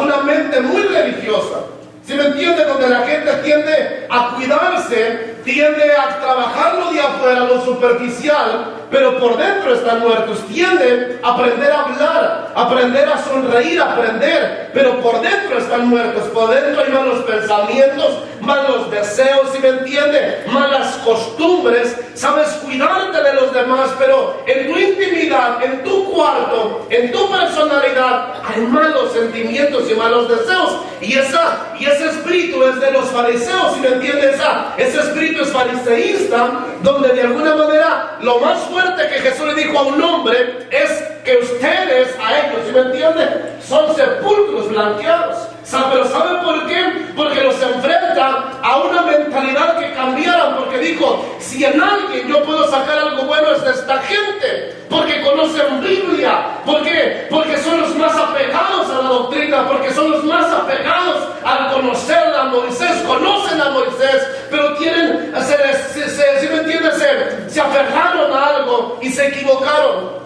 una mente muy religiosa. ¿Sí me entiende? Donde la gente tiende a cuidarse, tiende a trabajar lo de afuera, lo superficial, pero por dentro están muertos. Tienden a aprender a hablar, aprender a sonreír, pero por dentro están muertos. Por dentro hay malos pensamientos, malos deseos, ¿sí me entiende? Malas costumbres. Sabes cuidarte de los demás, pero en tu intimidad, en tu cuarto, en tu personalidad, hay malos sentimientos y malos deseos. Y ese espíritu es de los fariseos, ¿sí me entiende? Ese espíritu es fariseísta, donde de alguna manera lo más fuerte que Jesús le dijo a un hombre es que ustedes, a ellos, ¿sí me entiende? Son sepulcros blanqueados. Pero ¿saben por qué? Porque los enfrenta a una mentalidad que cambiaran, porque dijo, si en alguien yo puedo sacar algo bueno es de esta gente, porque conocen Biblia, porque son los más apegados a la doctrina, porque son los más apegados al conocer a Moisés, conocen a Moisés, pero tienen, ¿sí me entienden? aferraron a algo y se equivocaron.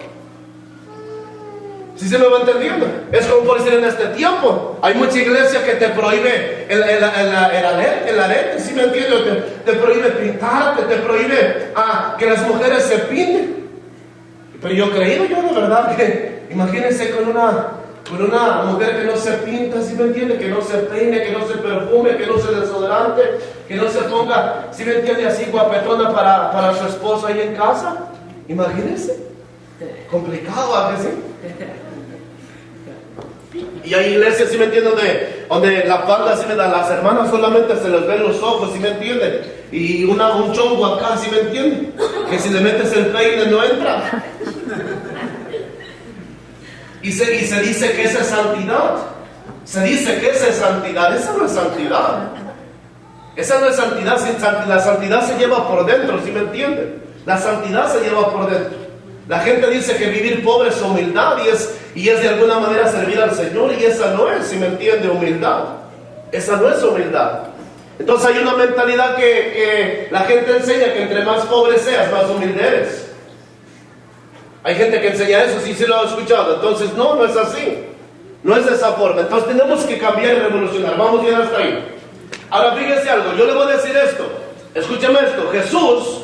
¿Sí se me va entendiendo? Es como por decir en este tiempo, hay mucha iglesia que te prohíbe el arete, ¿sí me entiendes? Te prohíbe pintarte, te prohíbe que las mujeres se pinten. Pero yo he creído de verdad que, imagínense con una mujer que no se pinta, ¿sí me entiende? Que no se peine, que no se perfume, que no se desodorante, que no se ponga, ¿sí me entiende? Así guapetona para su esposo ahí en casa. Imagínense. Complicado, ¿a que sí? Y hay iglesias, ¿sí me entiende? Donde la falda, ¿sí me da? Las hermanas solamente se les ven los ojos, ¿sí me entiende? Y un chongo acá, ¿sí me entiende? Que si le metes el peine no entra. Y se dice que esa es santidad. Se dice que esa es santidad. Esa no es santidad. Esa no es santidad. La santidad se lleva por dentro, ¿sí me entiende? La santidad se lleva por dentro. La gente dice que vivir pobre es humildad y es de alguna manera servir al Señor, y esa no es, si me entiende, humildad. Esa no es humildad. Entonces hay una mentalidad que la gente enseña que entre más pobre seas, más humilde eres. Hay gente que enseña eso, sí lo he escuchado. Entonces no es así. No es de esa forma. Entonces tenemos que cambiar y revolucionar. Vamos bien hasta ahí. Ahora fíjese algo, yo le voy a decir esto. Escúchame esto. Jesús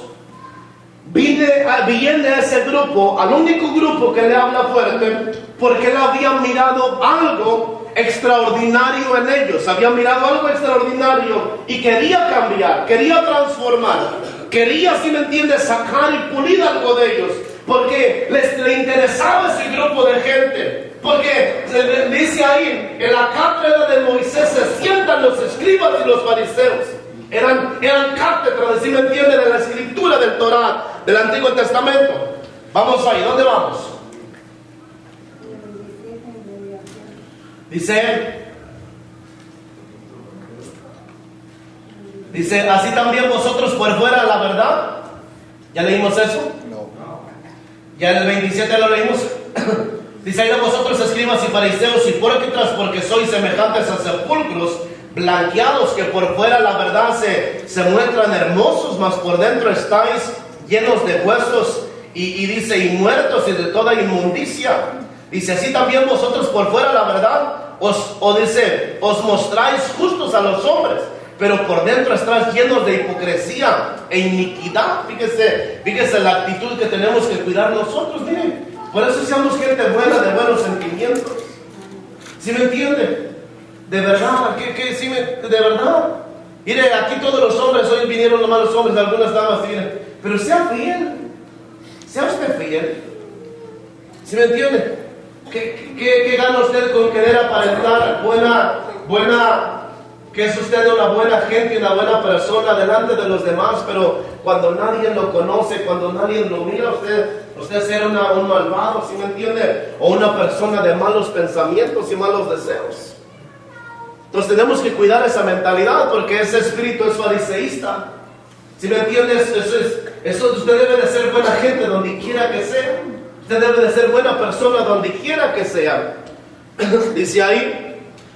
viene a ese grupo, al único grupo que le habla fuerte, porque él había mirado algo extraordinario en ellos. Había mirado algo extraordinario y quería cambiar, quería transformar, quería, si me entiendes, sacar y pulir algo de ellos, porque le interesaba ese grupo de gente. Porque se dice ahí, en la cátedra de Moisés se sientan los escribas y los fariseos. Eran cátedras, si me entiende, de la escritura del Torá, del Antiguo Testamento. Vamos ahí, ¿dónde vamos? Dice, así también vosotros por fuera la verdad. ¿Ya leímos eso? No. Ya en el 27 lo leímos. Dice, ahí de vosotros escribas y fariseos hipócritas, porque sois semejantes a sepulcros blanqueados, que por fuera la verdad se muestran hermosos, mas por dentro estáis llenos de huesos y dice, y muertos y de toda inmundicia. Dice, así también vosotros por fuera la verdad os mostráis justos a los hombres, pero por dentro estáis llenos de hipocresía e iniquidad. Fíjese la actitud que tenemos que cuidar nosotros, miren. Por eso seamos gente buena, de buenos sentimientos. ¿Sí me entiende? De verdad, de verdad. Mire, aquí todos los hombres, hoy vinieron los malos hombres, algunas damas, miren, pero sea fiel. Sea usted fiel. ¿Sí me entiende? ¿Qué gana usted con querer aparentar que es usted una buena gente, una buena persona delante de los demás, pero cuando nadie lo conoce, cuando nadie lo mira, usted será un malvado, ¿sí me entiende? O una persona de malos pensamientos y malos deseos. Entonces tenemos que cuidar esa mentalidad, porque ese espíritu es fariseísta. ¿Sí me entiendes? Eso usted debe de ser buena gente donde quiera que sea. Usted debe de ser buena persona donde quiera que sea. Dice ahí,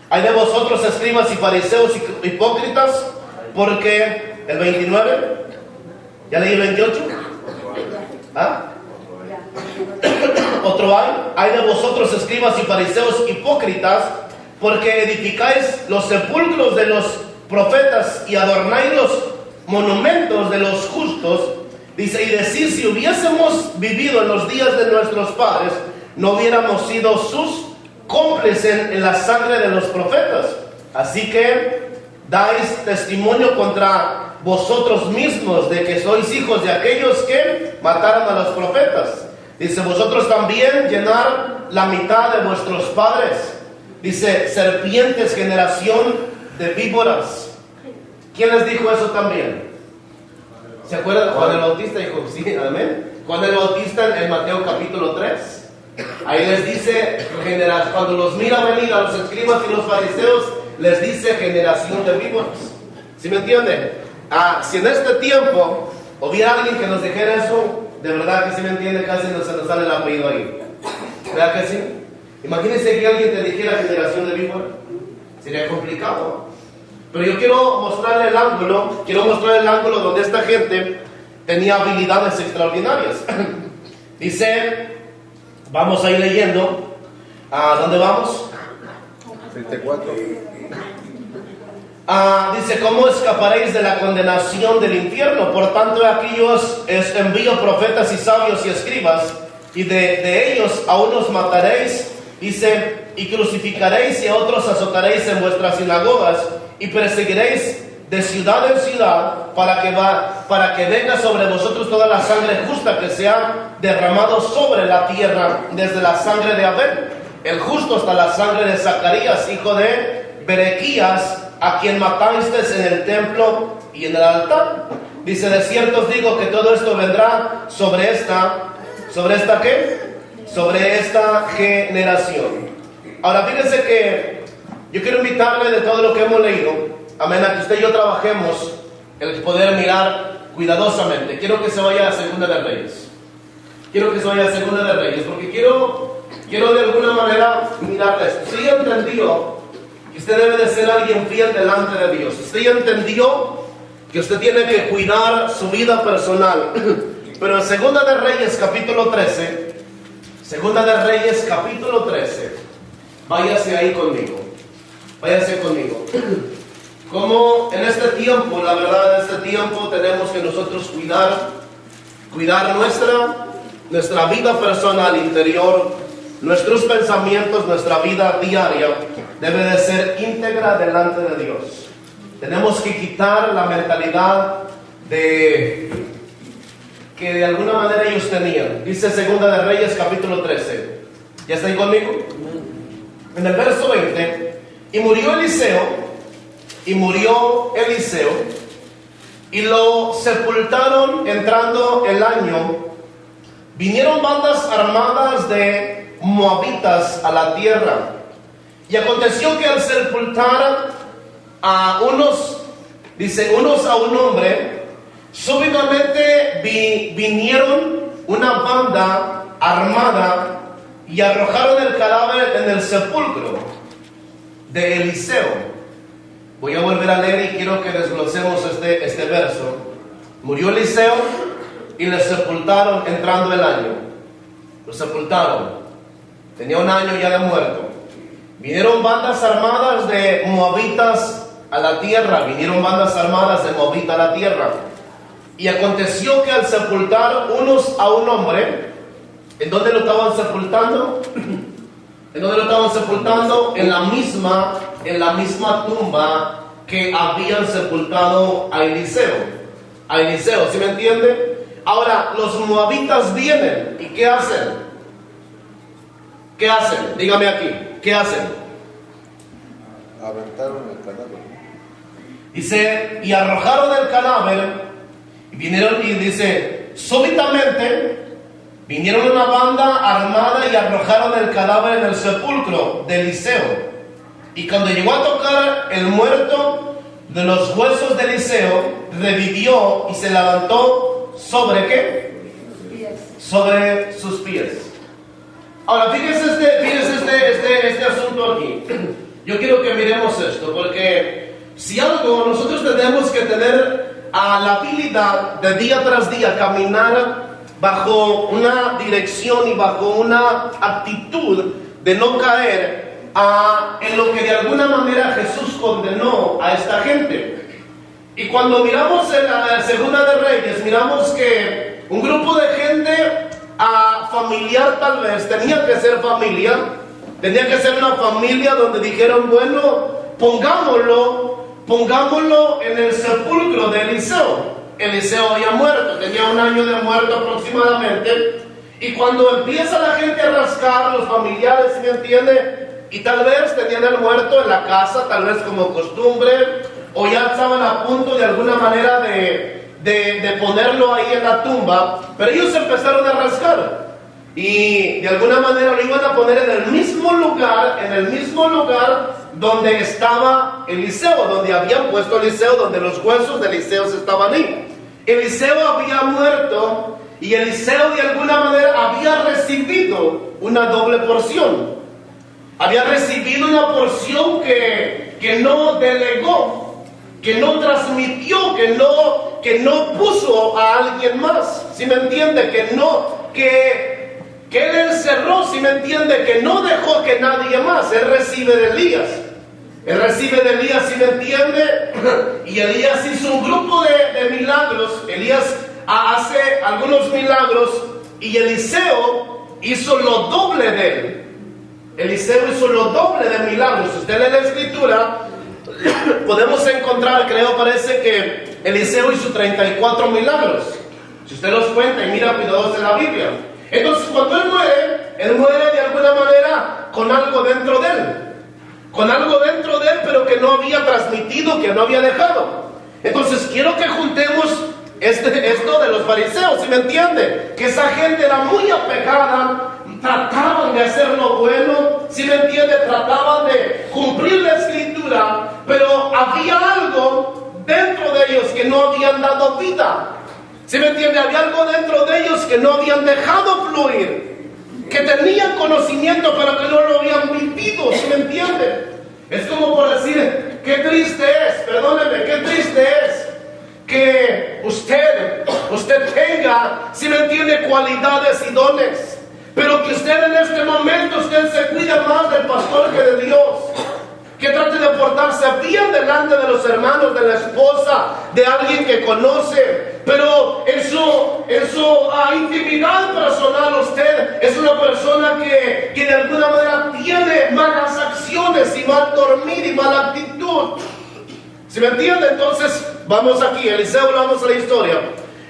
hay de vosotros escribas y fariseos hipócritas, porque el 29, ¿ya leí el 28? ¿Ah? Otro hay de vosotros escribas y fariseos hipócritas, porque edificáis los sepulcros de los profetas y adornáis los monumentos de los justos. Dice, y decir, si hubiésemos vivido en los días de nuestros padres, no hubiéramos sido sus cómplices en la sangre de los profetas. Así que dais testimonio contra vosotros mismos de que sois hijos de aquellos que mataron a los profetas. Dice, vosotros también llenar la mitad de vuestros padres. Dice, serpientes, generación de víboras. ¿Quién les dijo eso también? ¿Se acuerdan? Juan el Bautista dijo, sí, amén. Juan el Bautista en Mateo capítulo 3. Ahí les dice, cuando los mira venir a los escribas y los fariseos, les dice generación de víboras. ¿Sí me entienden? Si en este tiempo hubiera alguien que nos dijera eso, de verdad que sí me entiende, casi no se nos sale el apellido ahí. ¿Verdad que sí? Imagínense que alguien te dijera generación de víboras. Sería complicado. Pero yo quiero mostrarle el ángulo donde esta gente tenía habilidades extraordinarias. Dice, vamos a ir leyendo. ¿A dónde vamos? 34. Dice, ¿cómo escaparéis de la condenación del infierno? Por tanto, aquí yo os envío profetas y sabios y escribas, y de ellos a unos mataréis, dice, y crucificaréis, y a otros azotaréis en vuestras sinagogas, y perseguiréis de ciudad en ciudad, para que venga sobre vosotros toda la sangre justa que se ha derramado sobre la tierra, desde la sangre de Abel, el justo, hasta la sangre de Zacarías, hijo de Berequías, a quien matasteis en el templo y en el altar. Dice, de cierto os digo que todo esto vendrá sobre esta ¿qué? Sobre esta generación. Ahora fíjense que yo quiero invitarle, de todo lo que hemos leído, amén, a que usted y yo trabajemos el poder mirar cuidadosamente. Quiero que se vaya a Segunda de Reyes. Quiero que se vaya a Segunda de Reyes, porque quiero de alguna manera mirar esto. Si ya entendió que usted debe de ser alguien fiel delante de Dios, usted ya entendió que usted tiene que cuidar su vida personal, pero en Segunda de Reyes capítulo 13, Segunda de Reyes capítulo 13, váyase ahí conmigo, váyase conmigo. Como en este tiempo, la verdad, en este tiempo tenemos que nosotros cuidar nuestra vida personal interior, nuestros pensamientos, nuestra vida diaria debe de ser íntegra delante de Dios. Tenemos que quitar la mentalidad que de alguna manera ellos tenían. Dice Segunda de Reyes capítulo 13. ¿Ya está ahí conmigo? En el verso 20. Y murió Eliseo, y lo sepultaron entrando el año. Vinieron bandas armadas de moabitas a la tierra. Y aconteció que al sepultar a unos a un hombre, súbitamente vinieron una banda armada y arrojaron el cadáver en el sepulcro de Eliseo. Voy a volver a leer y quiero que desglosemos este verso. Murió Eliseo y le sepultaron entrando el año. Lo sepultaron. Tenía un año ya de muerto. Vinieron bandas armadas de moabitas a la tierra. Vinieron bandas armadas de moabita a la tierra. Y aconteció que al sepultar unos a un hombre, ¿en dónde lo estaban sepultando? ¿En dónde lo estaban sepultando? En la misma tumba que habían sepultado a Eliseo. A Eliseo, ¿sí me entiende? Ahora, los moabitas vienen, ¿y qué hacen? ¿Qué hacen? Dígame aquí, ¿qué hacen? Aventaron el cadáver. Dice, y arrojaron el cadáver, y vinieron, y dice, súbitamente vinieron una banda armada y arrojaron el cadáver en el sepulcro de Eliseo. Y cuando llegó a tocar el muerto de los huesos de Eliseo, revivió y se levantó sobre ¿qué? Sobre sus pies. Ahora, fíjese este asunto aquí. Yo quiero que miremos esto, porque si algo, nosotros tenemos que tener la habilidad de día tras día caminar bajo una dirección y bajo una actitud de no caer en lo que de alguna manera Jesús condenó a esta gente. Y cuando miramos en la Segunda de Reyes, miramos que un grupo de gente familiar, tal vez tenía que ser familia, tenía que ser una familia donde dijeron, bueno, pongámoslo en el sepulcro de Eliseo. Eliseo había muerto, tenía un año de muerto aproximadamente, y cuando empieza la gente a rascar, los familiares, ¿me entiende? Y tal vez tenían el muerto en la casa, tal vez como costumbre, o ya estaban a punto de alguna manera de ponerlo ahí en la tumba, pero ellos empezaron a rascar, y de alguna manera lo iban a poner en el mismo lugar donde estaba Eliseo, donde habían puesto Eliseo, donde los huesos de Eliseo estaban ahí. Eliseo había muerto y Eliseo de alguna manera había recibido una doble porción. Había recibido una porción que no delegó, que no transmitió, que que no puso a alguien más, ¿sí me entiende? Que él encerró, ¿sí me entiende? Que no dejó que nadie más. Él recibe de Elías. Él recibe de Elías, ¿sí me entiende? Y Elías hizo un grupo de milagros. Elías hace algunos milagros y Eliseo hizo lo doble de él. Eliseo hizo lo doble de milagros. Si usted lee la escritura, podemos encontrar, creo, parece que Eliseo hizo 34 milagros. Si usted los cuenta y mira cuidados en la Biblia. Entonces, cuando él muere de alguna manera con algo dentro de él. Con algo dentro de él, pero que no había transmitido, que no había dejado. Entonces, quiero que juntemos esto de los fariseos, ¿sí me entiende? Que esa gente era muy apegada, trataban de hacer lo bueno, ¿sí me entiende? Trataban de cumplir la escritura, pero había algo dentro de ellos que no habían dado vida. ¿Sí me entiende? Había algo dentro de ellos que no habían dejado fluir, que tenían conocimiento pero que no lo habían vivido, ¿sí me entiende? Es como por decir, qué triste es, perdóneme, qué triste es que usted tenga, ¿sí me entiende?, cualidades y dones, pero que usted en este momento usted se cuide más del pastor que de Dios. Que trate de portarse bien delante de los hermanos, de la esposa, de alguien que conoce, pero en su intimidad personal usted es una persona que de alguna manera tiene malas acciones y mal dormir y mala actitud. ¿Sí me entiende? Entonces, vamos aquí, Eliseo, vamos a la historia.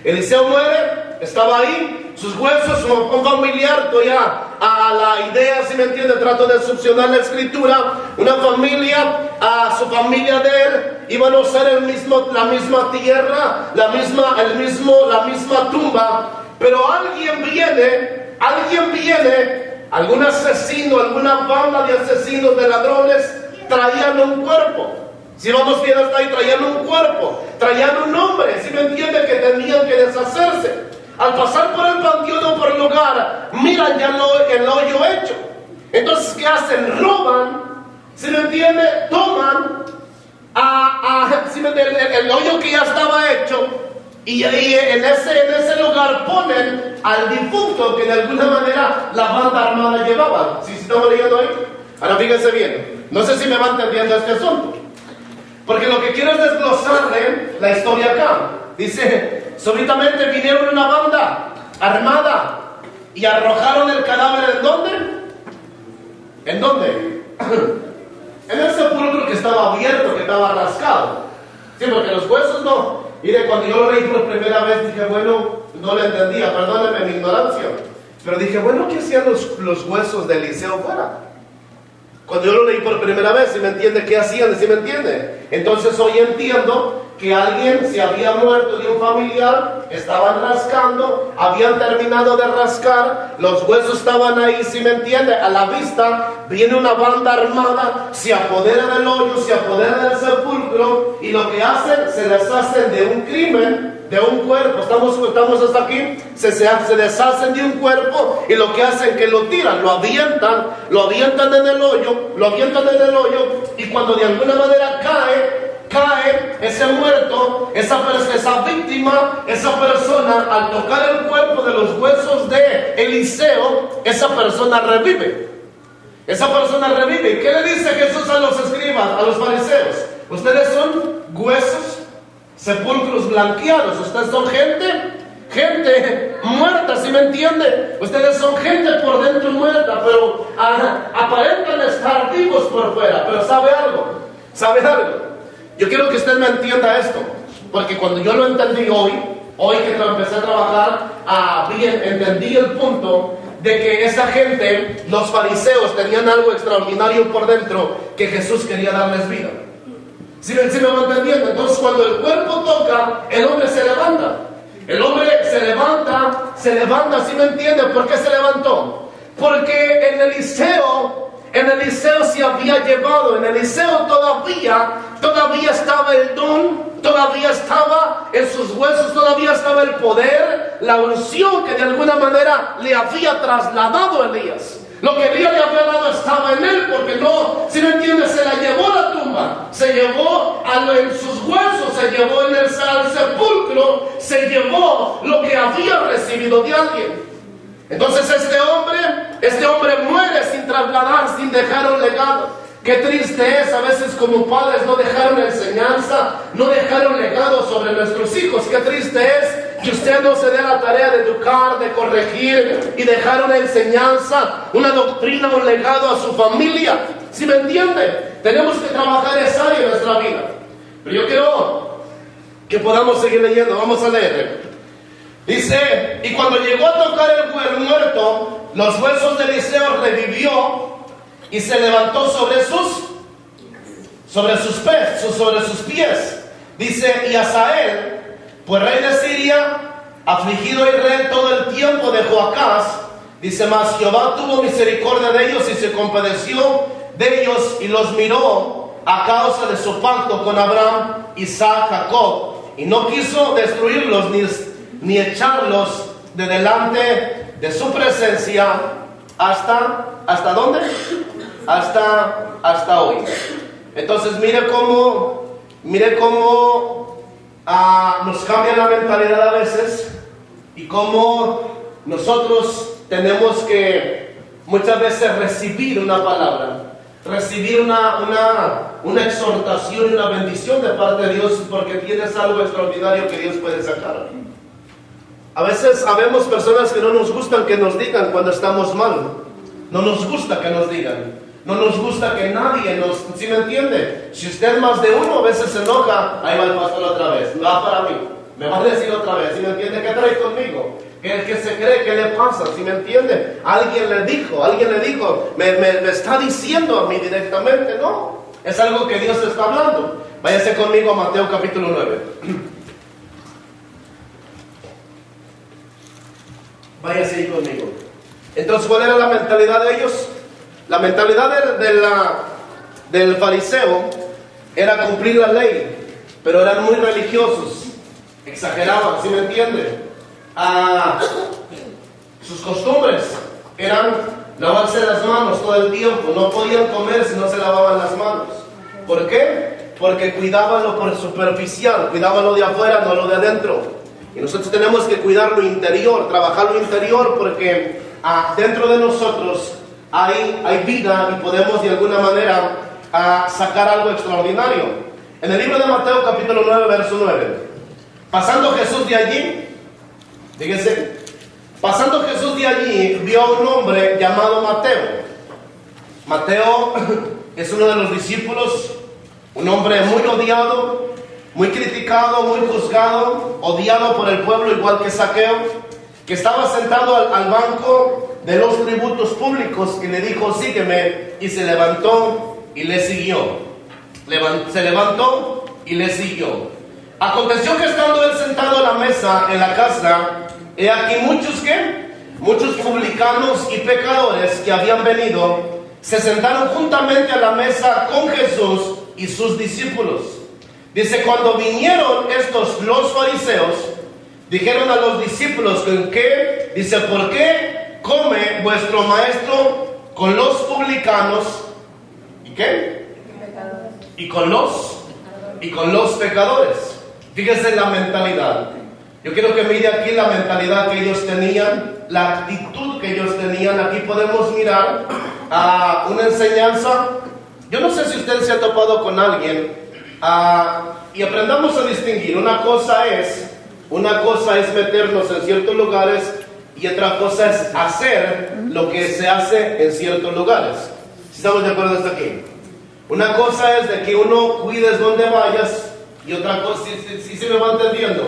Eliseo muere, estaba ahí. Sus huesos, un familiar, estoy a la idea, si me entiende, trato de succionar la escritura. Una familia, su familia de él, iban a usar la misma tierra, la misma tumba. Pero alguien viene, algún asesino, alguna banda de asesinos, de ladrones, traían un cuerpo. Si vamos bien hasta ahí, traían un cuerpo, traían un hombre, si me entiende, que tenían que deshacerse. Al pasar por el panteón o por el lugar, miran ya el hoyo hecho. Entonces, ¿qué hacen? Roban, ¿sí me entiende? Toman ¿sí me entiende? El hoyo que ya estaba hecho, y en ese lugar ponen al difunto que de alguna manera la banda armada llevaba. ¿Sí estamos leyendo ahí? Ahora fíjense bien, no sé si me va entendiendo este asunto, porque lo que quiero es desglosarle la historia acá. Dice, súbitamente vinieron una banda armada y arrojaron el cadáver. ¿En dónde? ¿En dónde? En el sepulcro que estaba abierto, que estaba rascado. Sí, porque los huesos no. Mire, cuando yo lo leí por primera vez dije, bueno, no lo entendía, perdóneme mi ignorancia. Pero dije, bueno, ¿qué hacían los huesos de Eliseo fuera? Cuando yo lo leí por primera vez, ¿sí me entiende? ¿Qué hacían? ¿Sí me entiende? Entonces hoy entiendo que alguien se había muerto de un familiar, estaban rascando, habían terminado de rascar, los huesos estaban ahí, ¿sí me entiende? A la vista, viene una banda armada, se apodera del hoyo, se apodera del sepulcro, y lo que hacen, se deshacen de un crimen, de un cuerpo. Estamos hasta aquí, se deshacen de un cuerpo, y lo que hacen, que lo tiran, lo avientan en el hoyo, y cuando de alguna manera cae ese muerto, esa víctima, esa persona, al tocar el cuerpo de los huesos de Eliseo, esa persona revive. ¿Qué le dice Jesús a los escribas, a los fariseos? Ustedes son huesos, sepulcros blanqueados. Ustedes son gente muerta, ¿sí me entiende? Ustedes son gente por dentro muerta, pero aparentan estar vivos por fuera. Pero ¿sabe algo? Yo quiero que usted me entienda esto, porque cuando yo lo entendí hoy que empecé a trabajar bien, entendí el punto de que esa gente, los fariseos, tenían algo extraordinario por dentro que Jesús quería darles vida. ¿Sí me va entendiendo? Entonces cuando el cuerpo toca, el hombre se levanta. El hombre se levanta, ¿sí me entiende? ¿Por qué se levantó? Porque en Eliseo se había llevado, en Eliseo todavía estaba el don, todavía estaba en sus huesos, todavía estaba el poder, la unción que de alguna manera le había trasladado a Elías. Lo que Elías le había dado estaba en él, porque no, si no entiendes, se la llevó a la tumba, se llevó en sus huesos, se llevó al sepulcro, se llevó lo que había recibido de alguien. Entonces este hombre muere sin trasladar, sin dejar un legado. Qué triste es, a veces como padres no dejaron enseñanza, no dejaron legado sobre nuestros hijos. Qué triste es que usted no se dé la tarea de educar, de corregir y dejar una enseñanza, una doctrina, un legado a su familia. ¿Sí me entiende? Tenemos que trabajar esa área en nuestra vida. Pero yo quiero que podamos seguir leyendo. Vamos a leer. Dice, y cuando llegó a tocar el muerto, los huesos de Eliseo revivió y se levantó sobre sus pies. Dice, y Hazael, pues rey de Siria, afligido Israel todo el tiempo de Joacás, dice, mas Jehová tuvo misericordia de ellos y se compadeció de ellos y los miró a causa de su pacto con Abraham, Isaac, Jacob, y no quiso destruirlos ni echarlos de delante de su presencia ¿hasta dónde? Hasta hoy. Entonces mire cómo nos cambia la mentalidad a veces y cómo nosotros tenemos que muchas veces recibir una palabra, recibir una exhortación y una bendición de parte de Dios porque tienes algo extraordinario que Dios puede sacar. A veces habemos personas que no nos gustan que nos digan cuando estamos mal. No nos gusta que nos digan. No nos gusta que nadie nos... ¿Sí me entiende? Si usted más de uno a veces se enoja, ahí va el pastor otra vez. No va para mí. Me va a decir otra vez. ¿Sí me entiende? ¿Qué trae conmigo? ¿Qué se cree? ¿Qué le pasa? ¿Sí me entiende? Alguien le dijo. Me está diciendo a mí directamente. No. Es algo que Dios está hablando. Váyase conmigo a Mateo capítulo 9. Váyase ahí conmigo. Entonces, ¿cuál era la mentalidad de ellos? La mentalidad del fariseo era cumplir la ley, pero eran muy religiosos, exageraban, ¿sí me entiende? Sus costumbres eran lavarse las manos todo el tiempo, no podían comer si no se lavaban las manos. ¿Por qué? Porque cuidaban lo superficial, cuidaban lo de afuera, no lo de adentro. Y nosotros tenemos que cuidar lo interior, trabajar lo interior, porque dentro de nosotros hay vida y podemos de alguna manera sacar algo extraordinario. En el libro de Mateo capítulo 9 verso 9, pasando Jesús de allí, fíjense, pasando Jesús de allí vio a un hombre llamado Mateo. Mateo es uno de los discípulos, un hombre muy odiado, muy criticado, muy juzgado, odiado por el pueblo igual que Zaqueo, que estaba sentado al banco de los tributos públicos, y le dijo, sígueme, y se levantó y le siguió. Se levantó y le siguió. Aconteció que estando él sentado a la mesa en la casa, he aquí muchos publicanos y pecadores que habían venido, se sentaron juntamente a la mesa con Jesús y sus discípulos. Dice, cuando vinieron los fariseos, dijeron a los discípulos, ¿con qué? Dice, ¿por qué come vuestro maestro con los publicanos? ¿Y qué? Y con los pecadores. Fíjense la mentalidad. Yo quiero que mire aquí la mentalidad que ellos tenían, la actitud que ellos tenían. Aquí podemos mirar una enseñanza. Yo no sé si usted se ha topado con alguien y aprendamos a distinguir. Una cosa es meternos en ciertos lugares y otra cosa es hacer lo que se hace en ciertos lugares. ¿Sí estamos de acuerdo hasta aquí? Una cosa es de que uno cuides donde vayas y otra cosa, si se me va entendiendo.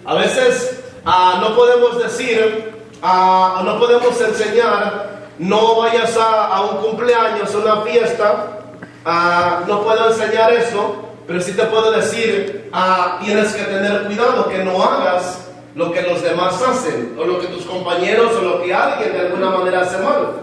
A veces no podemos decir, no podemos enseñar, no vayas a un cumpleaños, a una fiesta, no puedo enseñar eso. Pero sí te puedo decir, tienes que tener cuidado que no hagas lo que los demás hacen, o lo que tus compañeros, o lo que alguien de alguna manera hace mal.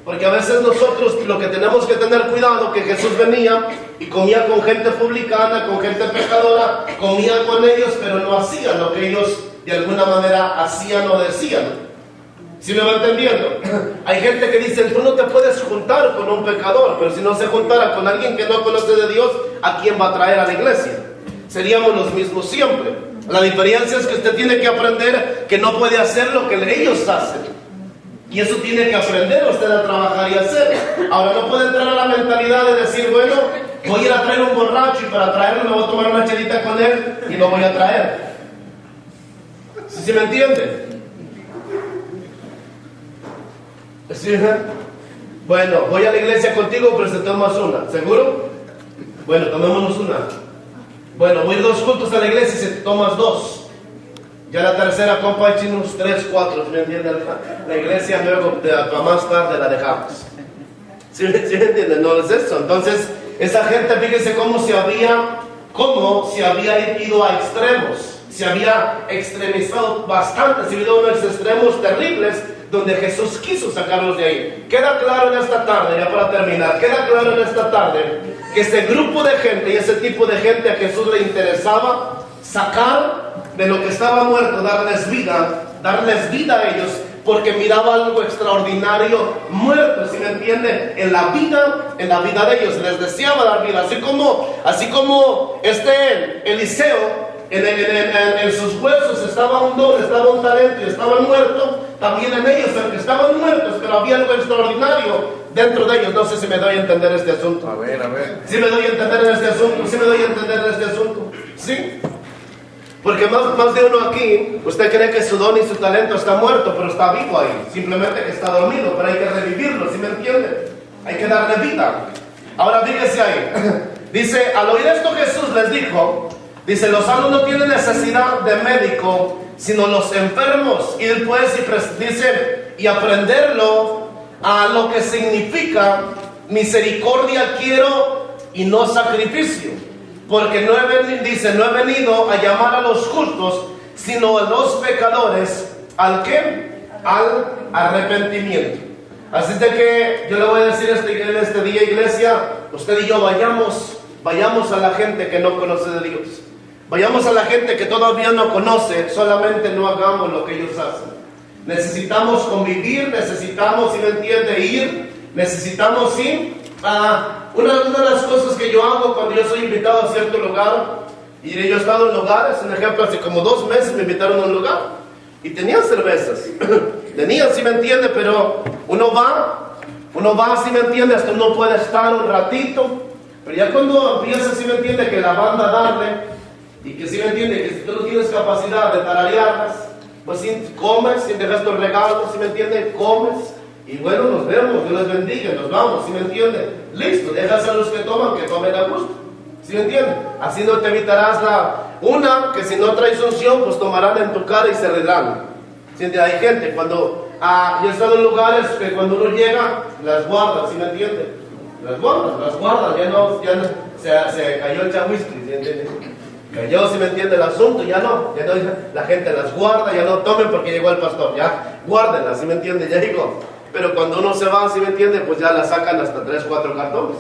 Porque a veces nosotros lo que tenemos que tener cuidado, que Jesús venía y comía con gente publicana, con gente pecadora, comía con ellos, pero no hacían lo que ellos de alguna manera hacían o decían. ¿Sí me va entendiendo? Hay gente que dice, tú no te puedes juntar con un pecador, pero si no se juntara con alguien que no conoce de Dios, ¿a quién va a traer a la iglesia? Seríamos los mismos siempre. La diferencia es que usted tiene que aprender que no puede hacer lo que ellos hacen. Y eso tiene que aprender usted a trabajar y hacer. Ahora no puede entrar a la mentalidad de decir, bueno, voy a ir a traer un borracho y para traerlo me voy a tomar una chelita con él y lo voy a traer. ¿Sí me entiende? ¿Sí? Bueno, voy a la iglesia contigo, pero se tomas una. ¿Seguro? Bueno, tomémonos una. Bueno, voy 2 cultos a la iglesia y se tomas 2. Ya la tercera, compa, unos 3, 4. ¿Sí me entiende? La iglesia luego, para más tarde la dejamos. ¿Sí me entiende? No es eso. Entonces, esa gente, fíjese cómo se había ido a extremos. Se había extremizado bastante. Se había ido a unos extremos terribles donde Jesús quiso sacarlos de ahí. Queda claro en esta tarde, ya para terminar, queda claro en esta tarde que ese grupo de gente y ese tipo de gente a Jesús le interesaba sacar de lo que estaba muerto, darles vida a ellos, porque miraba algo extraordinario muerto, ¿sí me entiende? En la vida de ellos, les deseaba dar vida, así como Eliseo, en sus huesos estaba un don, estaba un talento y estaban muertos, también en ellos, aunque estaban muertos, pero había algo extraordinario dentro de ellos. No sé si me doy a entender este asunto. A ver. ¿Sí me doy a entender en este asunto? ¿Sí? Porque más de uno aquí, usted cree que su don y su talento está muerto, pero está vivo ahí. Simplemente que está dormido, pero hay que revivirlo, ¿sí me entiende? Hay que darle vida. Ahora fíjese ahí. Dice, al oír esto Jesús les dijo, dice, los sanos no tienen necesidad de médico, sino los enfermos. Y después dice, y aprenderlo a lo que significa misericordia quiero y no sacrificio. Porque no he venido a llamar a los justos, sino a los pecadores. ¿Al qué? Al arrepentimiento. Así de que yo le voy a decir este día, iglesia, usted y yo vayamos a la gente que no conoce de Dios. Vayamos a la gente que todavía no conoce, solamente no hagamos lo que ellos hacen. Necesitamos convivir, necesitamos, si me entiende, ir, necesitamos, sí. Una de las cosas que yo hago cuando yo soy invitado a cierto lugar, y yo he estado en lugares, un ejemplo, hace como 2 meses me invitaron a un lugar, y tenían cervezas, tenían, si me entiende, pero uno va, si me entiende, hasta uno puede estar un ratito, pero ya cuando empieza, si me entiende, que la banda darle, y que si me entiende, que si tú no tienes capacidad de tararearlas, pues si comes, si dejas tus regalos, si me entiende, comes. Y bueno, nos vemos, Dios les bendiga, nos vamos, ¿sí me entiende? Listo, dejas a los que tomen a gusto, ¿sí me entiende? Así no te evitarás una que si no traes unción, pues tomarán en tu cara y se reirán. ¿Sí entiende? Hay gente, cuando yo he estado en lugares que cuando uno llega, las guarda, ¿sí me entiende? Las guarda, ya no se cayó el chahuisky, ¿sí me entiende? Cayó, ¿sí me entiende el asunto? Ya no, la gente las guarda, ya no tomen porque llegó el pastor, ya guárdenlas, ¿sí me entiende? Ya llegó. Pero cuando uno se va, ¿sí me entiende? Pues ya la sacan hasta 3, 4 cartones.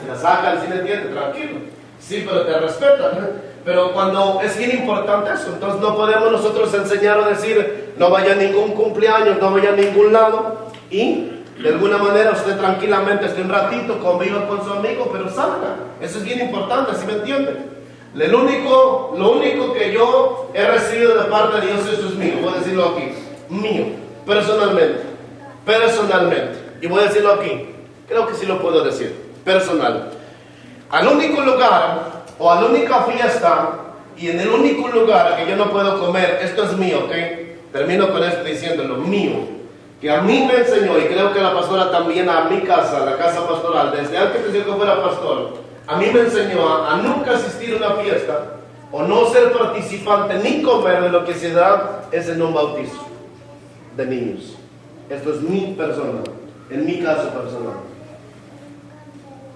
La sacan, ¿sí me entiende? Tranquilo. Sí, pero te respetan. Pero cuando es bien importante eso, entonces no podemos nosotros enseñar o decir, no vaya a ningún cumpleaños, no vaya a ningún lado. Y de alguna manera usted tranquilamente esté un ratito, conviva con su amigo, pero salga. Eso es bien importante, ¿sí me entiende? Lo único que yo he recibido de parte de Dios, eso es mío, voy a decirlo aquí, mío, personalmente, y voy a decirlo aquí, creo que sí lo puedo decir, personal. Al único lugar, o a la única fiesta, y en el único lugar que yo no puedo comer, esto es mío, ¿ok? Termino con esto diciéndolo, mío, que a mí me enseñó, y creo que la pastora también a mi casa, la casa pastoral, desde antes de que fuera pastor, a mí me enseñó a nunca asistir a una fiesta, o no ser participante, ni comer de lo que se da es en un bautizo de niños. Esto es mi personal, en mi caso personal.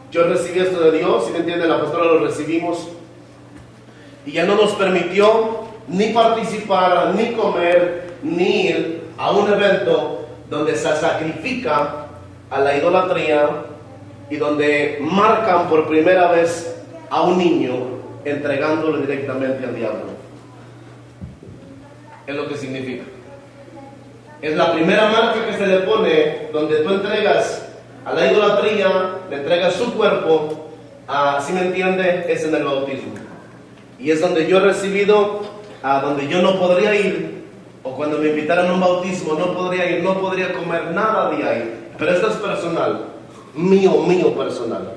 Yo recibí esto de Dios, si me entiende, la pastora lo recibimos, y ya no nos permitió ni participar, ni comer, ni ir a un evento donde se sacrifica a la idolatría y donde marcan por primera vez a un niño entregándolo directamente al diablo. Es lo que significa. Es la primera marca que se le pone donde tú entregas a la idolatría, le entregas su cuerpo, si me entiende, es en el bautismo. Y es donde yo he recibido a donde yo no podría ir, o cuando me invitaran a un bautismo no podría ir, no podría comer nada de ahí. Pero esto es personal, mío personal.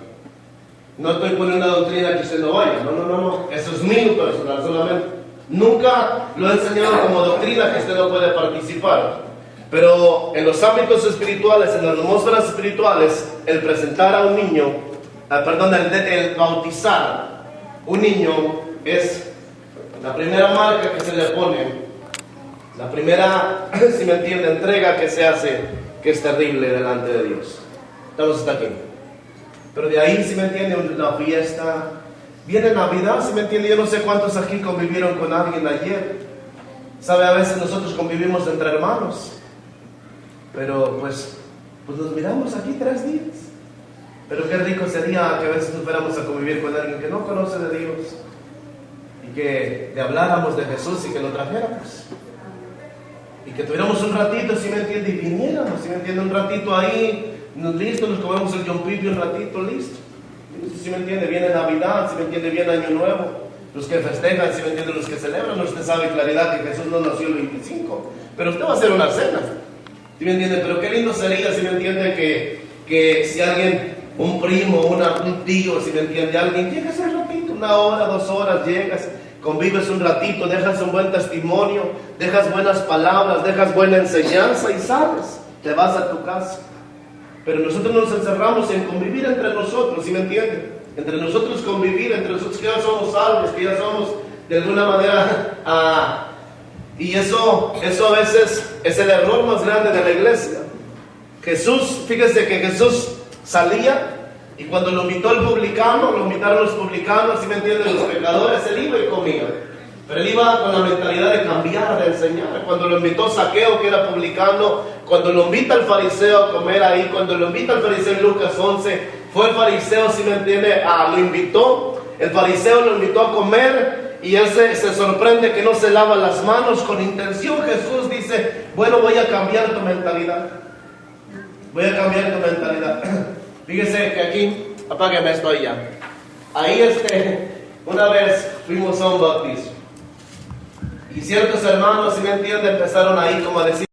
No estoy poniendo una doctrina que usted no vaya, no, eso es mío personal solamente. Nunca lo he enseñado como doctrina que usted no puede participar. Pero en los ámbitos espirituales, en las atmósferas espirituales, el presentar a un niño, el bautizar un niño es la primera marca que se le pone, la primera, si me entiende, entrega que se hace, que es terrible delante de Dios. Estamos hasta aquí. Pero de ahí, si me entiende, una fiesta. Viene Navidad, si me entiende, yo no sé cuántos aquí convivieron con alguien ayer. Sabe, a veces nosotros convivimos entre hermanos. Pero pues nos miramos aquí 3 días. Pero qué rico sería que a veces nos fuéramos a convivir con alguien que no conoce de Dios. Y que le habláramos de Jesús y que lo trajéramos. Y que tuviéramos un ratito, si me entiende, y viniéramos, si me entiende, un ratito ahí. Listo, nos comemos el yompipio un ratito, listo. Si me entiende, viene Navidad, si me entiende, viene Año Nuevo. Los que festejan, si me entiende, los que celebran, usted sabe claridad que Jesús no nació el 25. Pero usted va a hacer una cena. ¿Sí me entiende? Pero qué lindo sería, si me entiende, que si alguien, un primo, un tío, si me entiende, alguien, llegas un ratito, 1 hora, 2 horas, llegas, convives un ratito, dejas un buen testimonio, dejas buenas palabras, dejas buena enseñanza y sales, te vas a tu casa. Pero nosotros nos encerramos en convivir entre nosotros, ¿sí me entiende? Entre nosotros convivir, entre nosotros que ya somos salvos, que ya somos de alguna manera... y eso a veces es el error más grande de la iglesia. Jesús, fíjese que Jesús salía y cuando lo invitó el publicano, lo invitaron los publicanos, ¿sí me entienden? Los pecadores, él iba y comía. Pero él iba con la mentalidad de cambiar, de enseñar. Cuando lo invitó Zaqueo, que era publicano, cuando lo invita el fariseo a comer ahí, cuando lo invita el fariseo en Lucas 11, fue el fariseo, ¿sí me entiende? Lo invitó, el fariseo lo invitó a comer. Y él se sorprende que no se lava las manos con intención. Jesús dice, bueno, voy a cambiar tu mentalidad. Voy a cambiar tu mentalidad. Fíjese que aquí, apágueme esto ahí ya. Ahí una vez fuimos a un bautismo. Y ciertos hermanos, si me entienden, empezaron ahí como a decir,